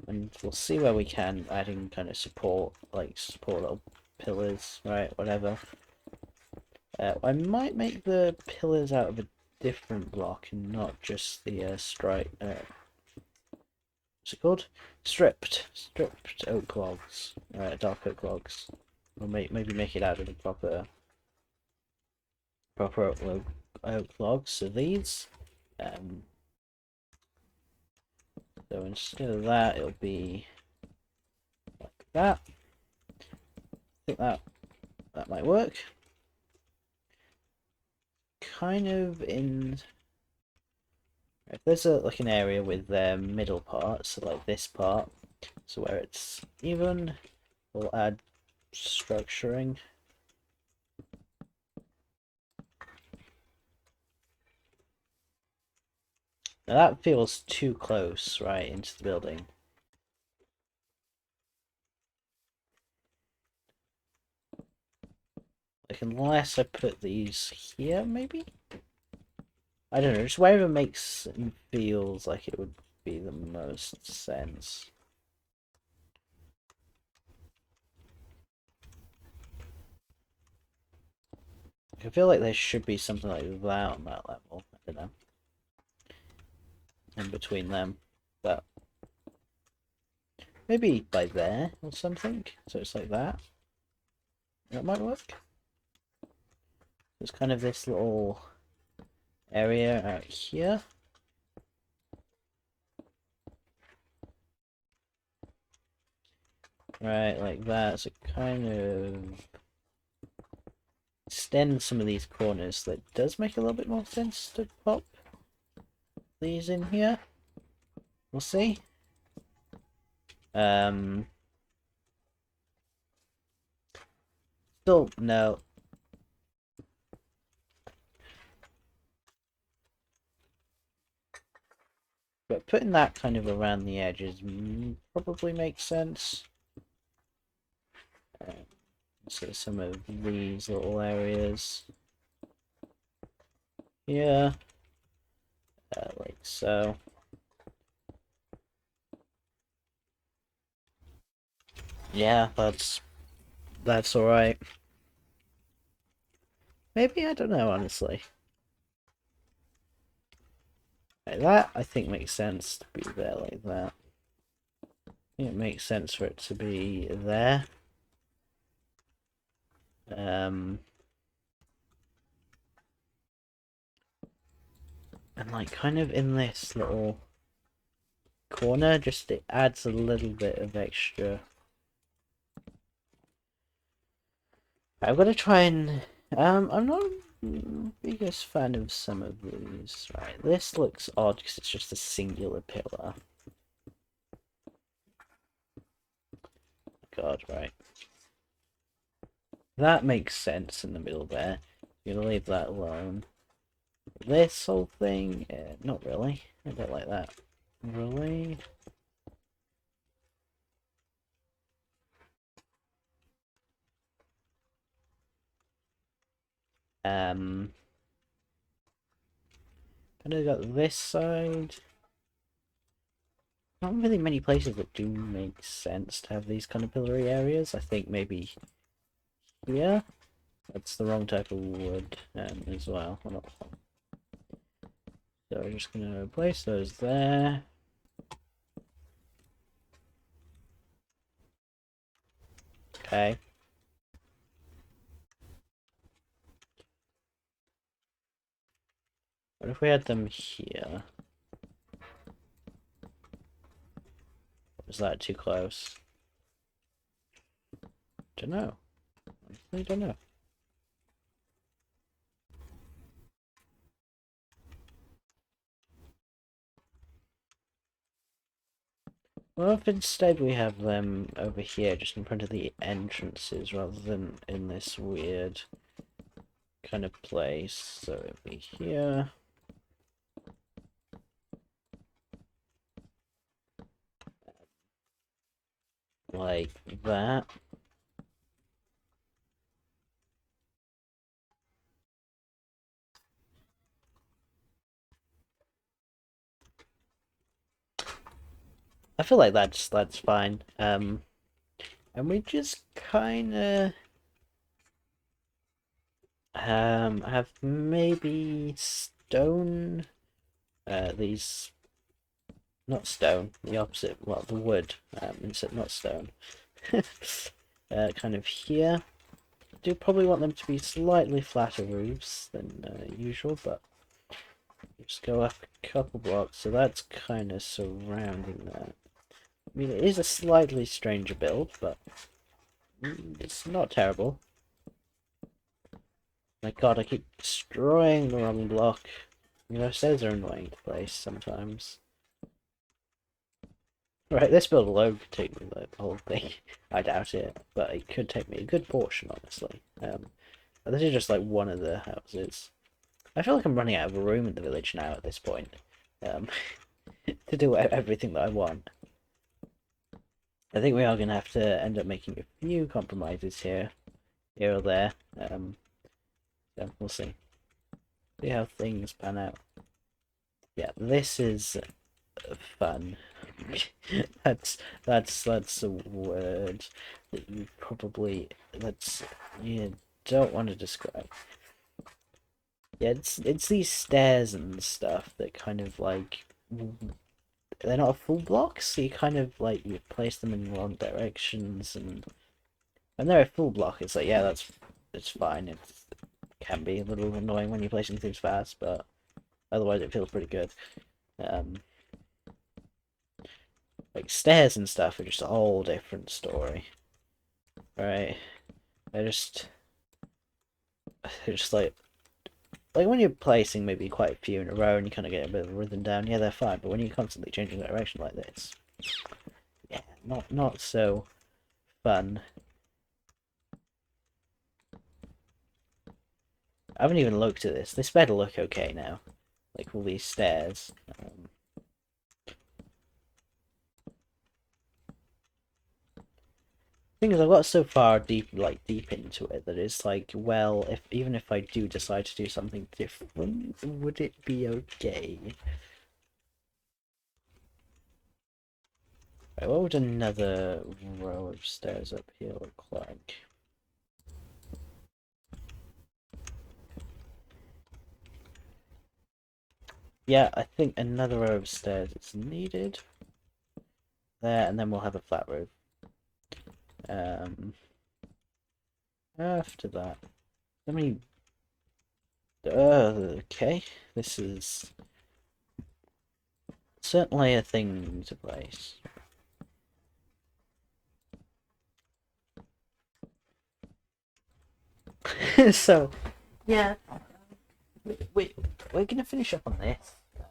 And we'll see where we can, adding kind of support little pillars, right, whatever. I might make the pillars out of a different block and not just the straight. What's it called? Stripped oak logs, dark oak logs, or maybe make it out of the proper oak logs. So these, so instead of that, it'll be like that. I think that might work. Kind of in. If there's like an area with their middle part, so like this part, so where it's even, we'll add structuring. Now that feels too close, right, into the building. Like, unless I put these here, maybe? I don't know, just wherever makes and feels like it would be the most sense. I feel like there should be something like that on that level. I don't know. In between them. But maybe by there or something. So it's like that. That might work. There's kind of this little area out here. Right, like that. So kind of extend some of these corners. That does make a little bit more sense to pop these in here. We'll see. Still no. But putting that kind of around the edges probably makes sense. So some of these little areas. Yeah. Like so. Yeah, that's alright. Maybe, I don't know, honestly. Like that, I think makes sense to be there like that. I think it makes sense for it to be there. And like kind of in this little corner, just it adds a little bit of extra. I'm gonna try and I'm not the biggest fan of some of these. Right, this looks odd because it's just a singular pillar. God, right. That makes sense in the middle there. You're gonna leave that alone. This whole thing, not really. I don't like that. Really? And I got this side. Not really many places that do make sense to have these kind of pillory areas. I think maybe here. That's the wrong type of wood as well. So we're just gonna place those there. Okay. What if we had them here? Was that too close? Don't know. I don't know. Well, if instead we have them over here, just in front of the entrances, rather than in this weird kind of place. So it'll be here. Like that. I feel like that's fine. And we just kind of have maybe stone, these, not stone, the opposite, well, the wood, instead, not stone, kind of here. I do probably want them to be slightly flatter roofs than usual, but just go up a couple blocks, so that's kind of surrounding that. I mean, it is a slightly stranger build, but it's not terrible. My god, I keep destroying the wrong block. You know, stairs are annoying to place sometimes. Right, this build alone could take me like the whole thing. I doubt it, but it could take me a good portion, honestly. But this is just like one of the houses. I feel like I'm running out of room in the village now at this point, to do everything that I want. I think we are going to have to end up making a few compromises here or there. So we'll see. See how things pan out. Yeah, this is fun. that's a word that you probably you don't want to describe. Yeah, it's these stairs and stuff that kind of like, they're not a full block, so you kind of like you place them in the wrong directions, and when they're a full block, it's like, yeah, it's fine. It can be a little annoying when you're placing things fast, but otherwise it feels pretty good. Like stairs and stuff are just a whole different story, right? They're just like when you're placing maybe quite a few in a row and you kind of get a bit of a rhythm down, yeah, they're fine. But when you're constantly changing direction like this, yeah, not so fun. I haven't even looked at this. This better look okay now, like all these stairs. Thing is, I've got so far deep into it that it's like, well, even if I do decide to do something different, would it be okay? Right, what would another row of stairs up here look like? Yeah, I think another row of stairs is needed. There, and then we'll have a flat roof. After that, let me. Okay, this is certainly a thing to place. So, yeah, we're gonna finish up on this, and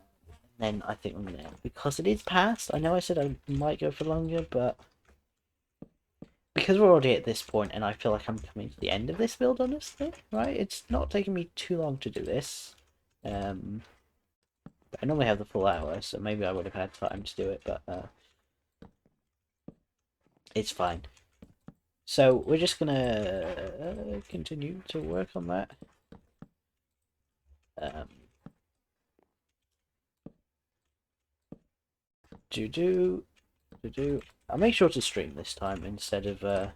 then I think I'm gonna, because it is past. I know I said I might go for longer, but because we're already at this point, and I feel like I'm coming to the end of this build, honestly, right? It's not taking me too long to do this. I normally have the full hour, so maybe I would have had time to do it, but it's fine. So we're just gonna continue to work on that. I'll make sure to stream this time instead of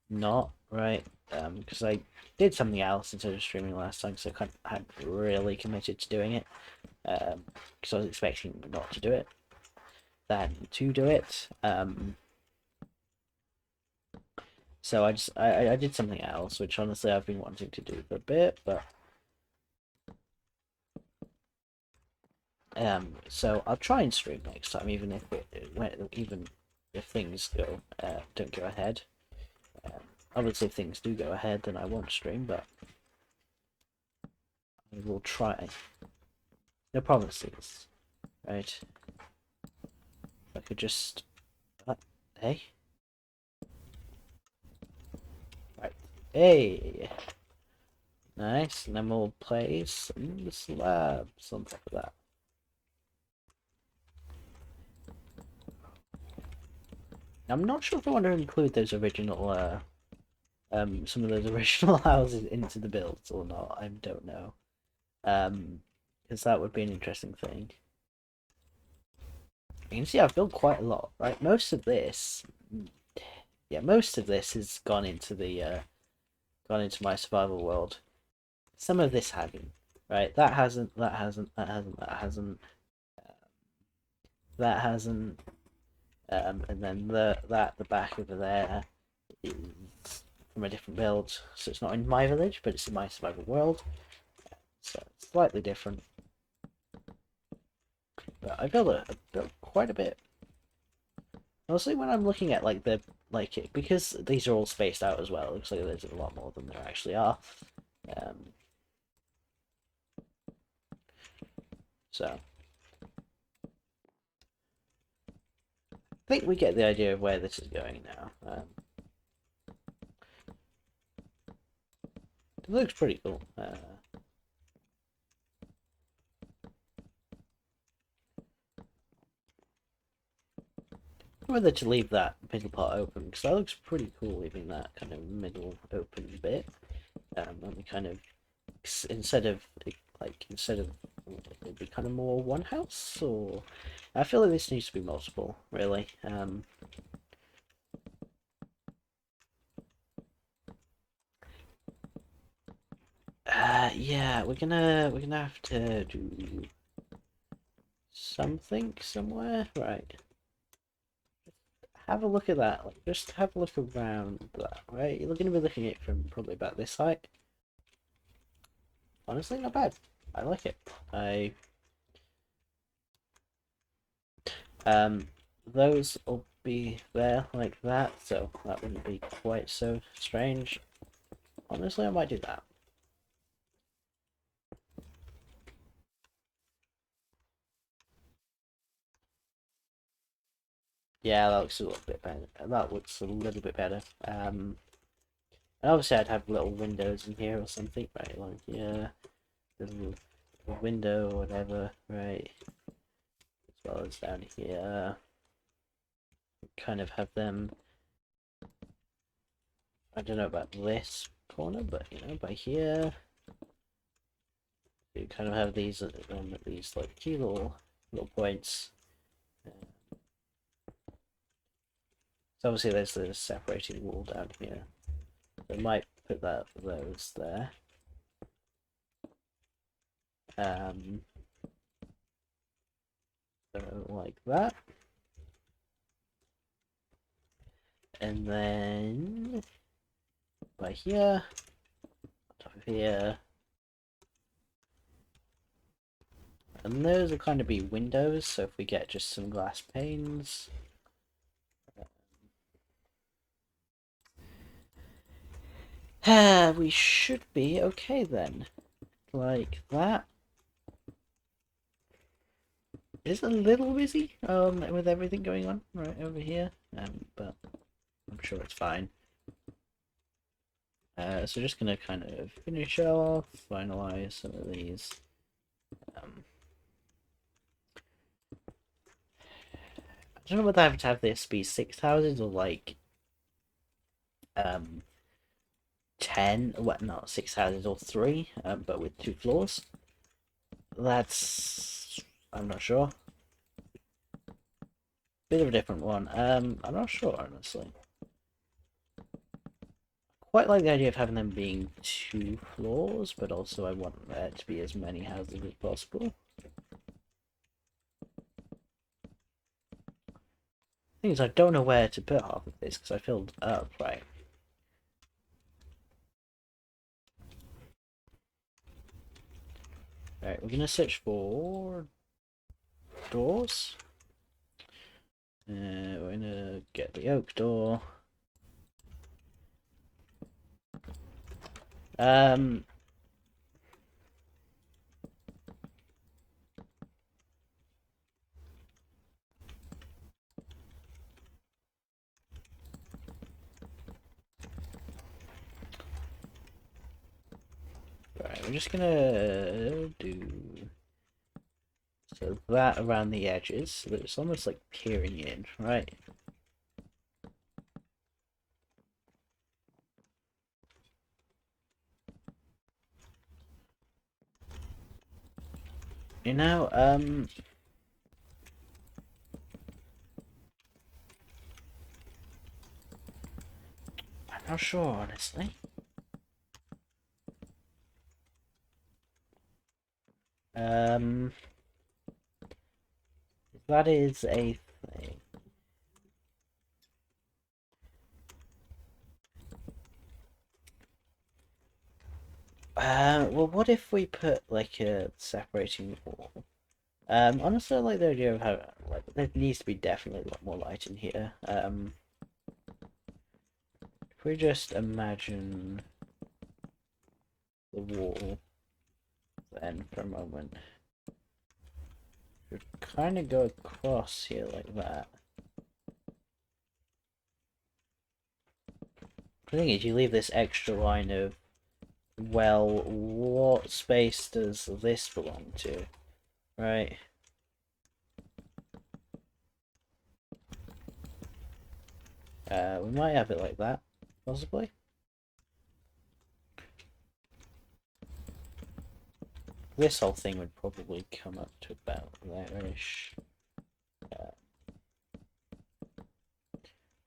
not, right? Because I did something else instead of streaming last time, so I hadn't really committed to doing it. Because I was expecting not to do it, than to do it. So I did something else, which honestly I've been wanting to do for a bit, but so I'll try and stream next time, even if things don't go ahead. Obviously, if things do go ahead, then I won't stream, but I will try. No promises, right? I could just, hey, right, hey, nice, and then we'll place some slabs on top of that. I'm not sure if I want to include those original, some of those original houses into the builds or not. I don't know, because that would be an interesting thing. You can see I've built quite a lot, right? Most of this has gone into my survival world. Some of this hasn't, Right, that hasn't, that hasn't, that hasn't, that hasn't, that hasn't, and then the back over there is from a different build, so it's not in my village, but it's in my survival world, so it's slightly different. But I built quite a bit. Mostly when I'm looking at like because these are all spaced out as well, it looks like there's a lot more than there actually are. Um, so I think we get the idea of where this is going now. It looks pretty cool. Whether to leave that middle part open, because that looks pretty cool, leaving that kind of middle open bit. And we kind of instead of it'd be kind of more one house, or I feel like this needs to be multiple, really. Yeah, we're gonna have to do something somewhere, right? Have a look at that. Like, just have a look around that, right? You're gonna be looking at it from probably about this height. Honestly, not bad. I like it. Those will be there like that, so that wouldn't be quite so strange. Honestly, I might do that. Yeah, that looks a little bit better. That looks a little bit better. And obviously I'd have little windows in here or something, right? Like, yeah, little window or whatever, right? As well as down here. Kind of have them. I don't know about this corner, but you know, by here, you kind of have these like key little points. So obviously there's the separating wall down here. I might put those there. So like that. And then by here, on top of here. And those will kind of be windows, so if we get just some glass panes. We should be okay then. Like that. It's a little busy, with everything going on right over here, but I'm sure it's fine. So just gonna kind of finish off, finalize some of these. I don't know whether I have to have this be 6 houses or like 10, what, not 6 houses or 3, but with 2 floors. That's, I'm not sure. Bit of a different one. I'm not sure, honestly. Quite like the idea of having them being 2 floors, but also I want there to be as many houses as possible. Thing is, I don't know where to put half of this because I filled up, right? Alright, we're gonna search for doors. We're gonna get the oak door. Right, we're just gonna do so that around the edges, so that it's almost like peering in, right? You know, I'm not sure, honestly. Um, that is a thing. Well, what if we put like a separating wall? Honestly, I like the idea of how like there needs to be definitely a lot more light in here. If we just imagine the wall, then for a moment, we'd kind of go across here like that. The thing is, you leave this extra line of, well, what space does this belong to, right? We might have it like that, possibly. This whole thing would probably come up to about there-ish.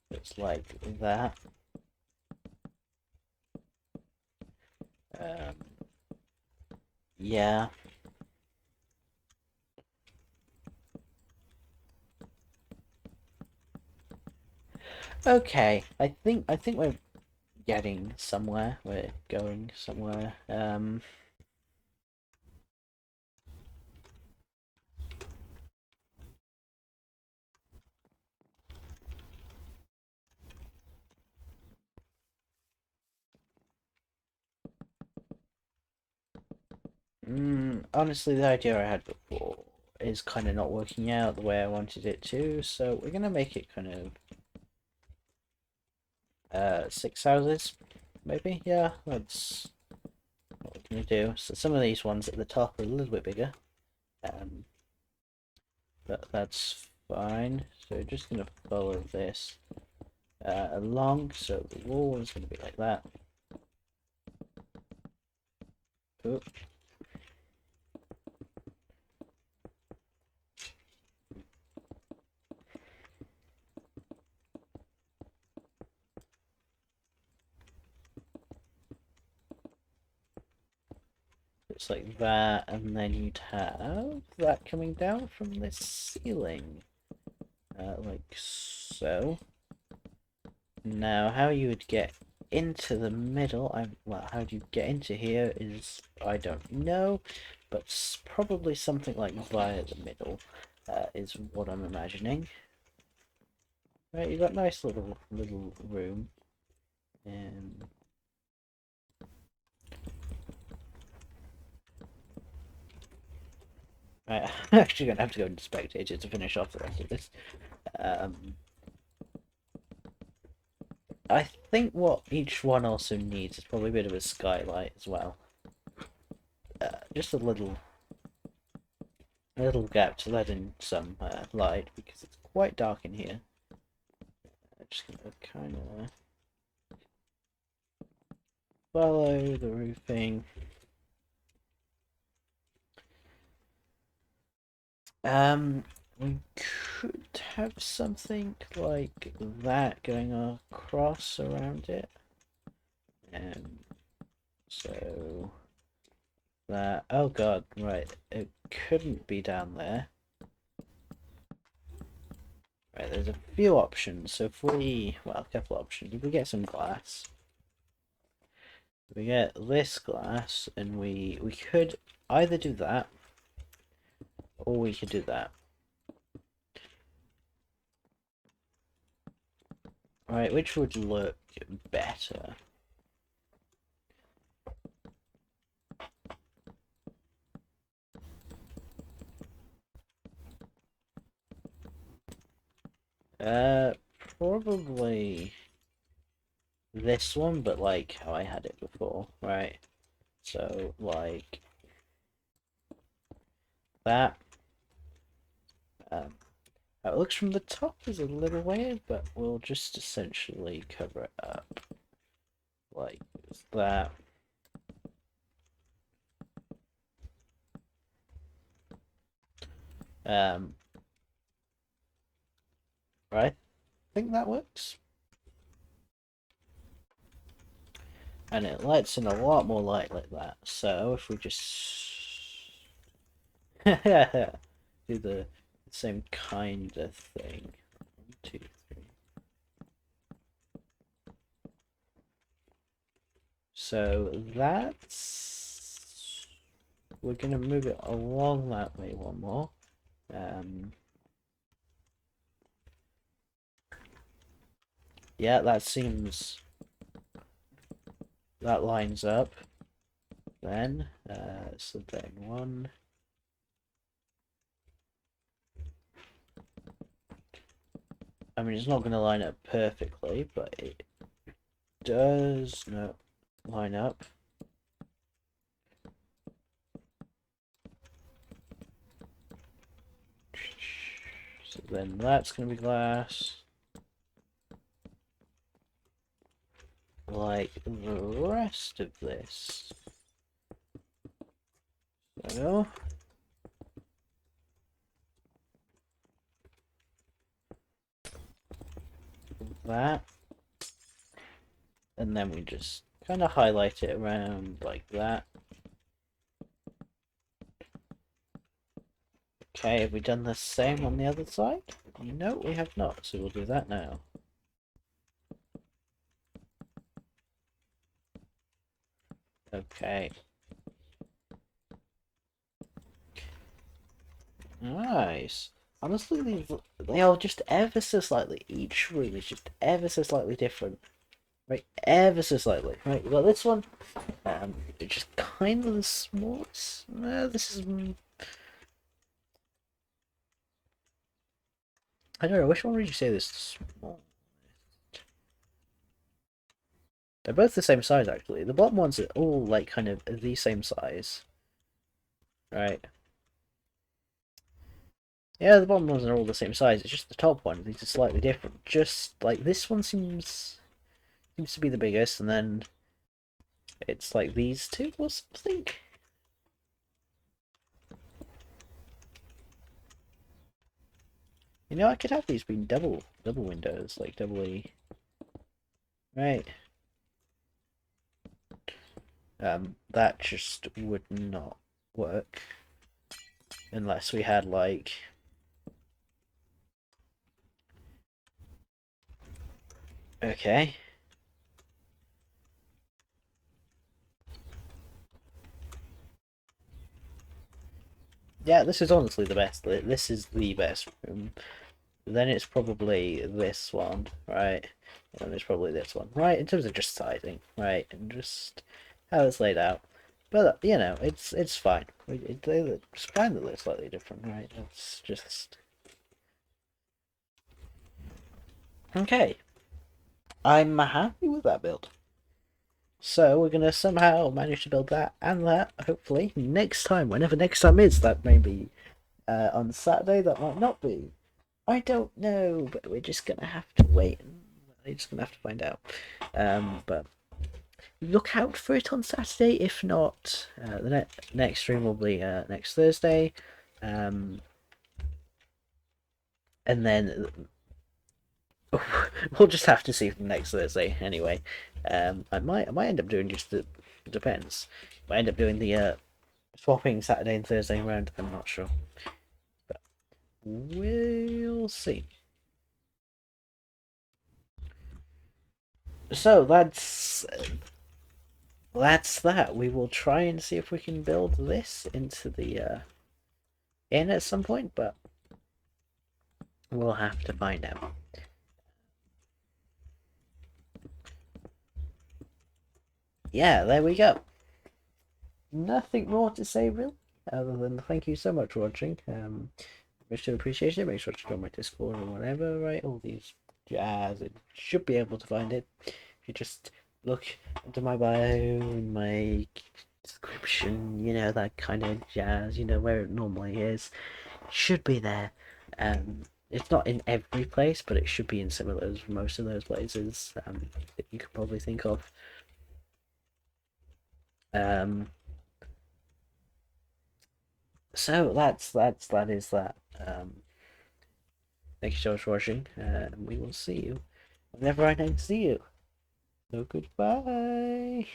It's like that. Yeah. Okay. I think we're getting somewhere. We're going somewhere. Honestly, the idea I had before is kind of not working out the way I wanted it to, so we're gonna make it kind of 6 houses, maybe. Yeah, that's what we're gonna do. So some of these ones at the top are a little bit bigger, but that's fine. So we're just gonna follow this along. So the wall is gonna be like that. Oop. It's like that, and then you'd have that coming down from this ceiling, like so. Now, how you would get into the middle, well, how do you get into here is, I don't know, but probably something like via the middle is what I'm imagining. Right, you've got a nice little room. Right, I'm actually going to have to go into spectator to finish off the rest of this. I think what each one also needs is probably a bit of a skylight as well. Just a little gap to let in some light because it's quite dark in here. I'm just gonna kind of follow the roofing. We could have something like that going across around it. So that, oh god, right, it couldn't be down there. Right, there's a few options. So if we, well, a couple options. If we get some glass, we get this glass, and we could either do that, or we could do that. Right, which would look better? Probably this one, but like how I had it before, right? So like that. How it looks from the top is a little weird, but we'll just essentially cover it up like that. Right, I think that works. And it lets in a lot more light like that. So if we just Do the same kind of thing. 1, 2, 3. So that's, we're gonna move it along that way one more. Yeah, that seems, that lines up. Then so then 1. I mean, it's not going to line up perfectly, but it does line up. So then that's going to be glass. Like the rest of this. So that. And then we just kind of highlight it around like that. Okay, have we done the same on the other side? No, we have not, so we'll do that now. Okay. Nice. Honestly, they are just ever so slightly. Each room is just ever so slightly different. Right, ever so slightly. Right, we got this one. It's just kind of the smallest. This is. I don't know. Which one would you say this is small? They're both the same size, actually. The bottom ones are all like kind of the same size. Right. Yeah, the bottom ones are all the same size. It's just the top one. These are slightly different. Just like this one seems to be the biggest, and then it's like these two or something. You know, I could have these being double windows, like doubly. Right. That just would not work unless we had like. Okay. Yeah, this is honestly the best. This is the best room. Then it's probably this one, right? And it's probably this one, right? In terms of just sizing, right? And just how it's laid out. But you know, it's fine. It's fine that they're slightly different, right? It's just okay. I'm happy with that build. So we're gonna somehow manage to build that and that. Hopefully next time, whenever next time is, that may be on Saturday. That might not be. I don't know, but we're just gonna have to wait. We're just gonna have to find out. But look out for it on Saturday. If not, the next stream will be next Thursday. And then we'll just have to see from next Thursday. Anyway, I might end up doing just the depends. I might end up doing the swapping Saturday and Thursday around. I'm not sure, but we'll see. So that's that. We will try and see if we can build this into the in at some point, but we'll have to find out. Yeah, there we go. Nothing more to say really, other than thank you so much for watching. Much to appreciate it. Make sure to join my Discord or whatever, right? All these jazz. It should be able to find it. If you just look into my bio and my description, you know, that kind of jazz, you know, where it normally is. It should be there. It's not in every place, but it should be in some of those, most of those places that you could probably think of. So that is that. Thank you so much for watching, and we will see you whenever I next see you. So goodbye.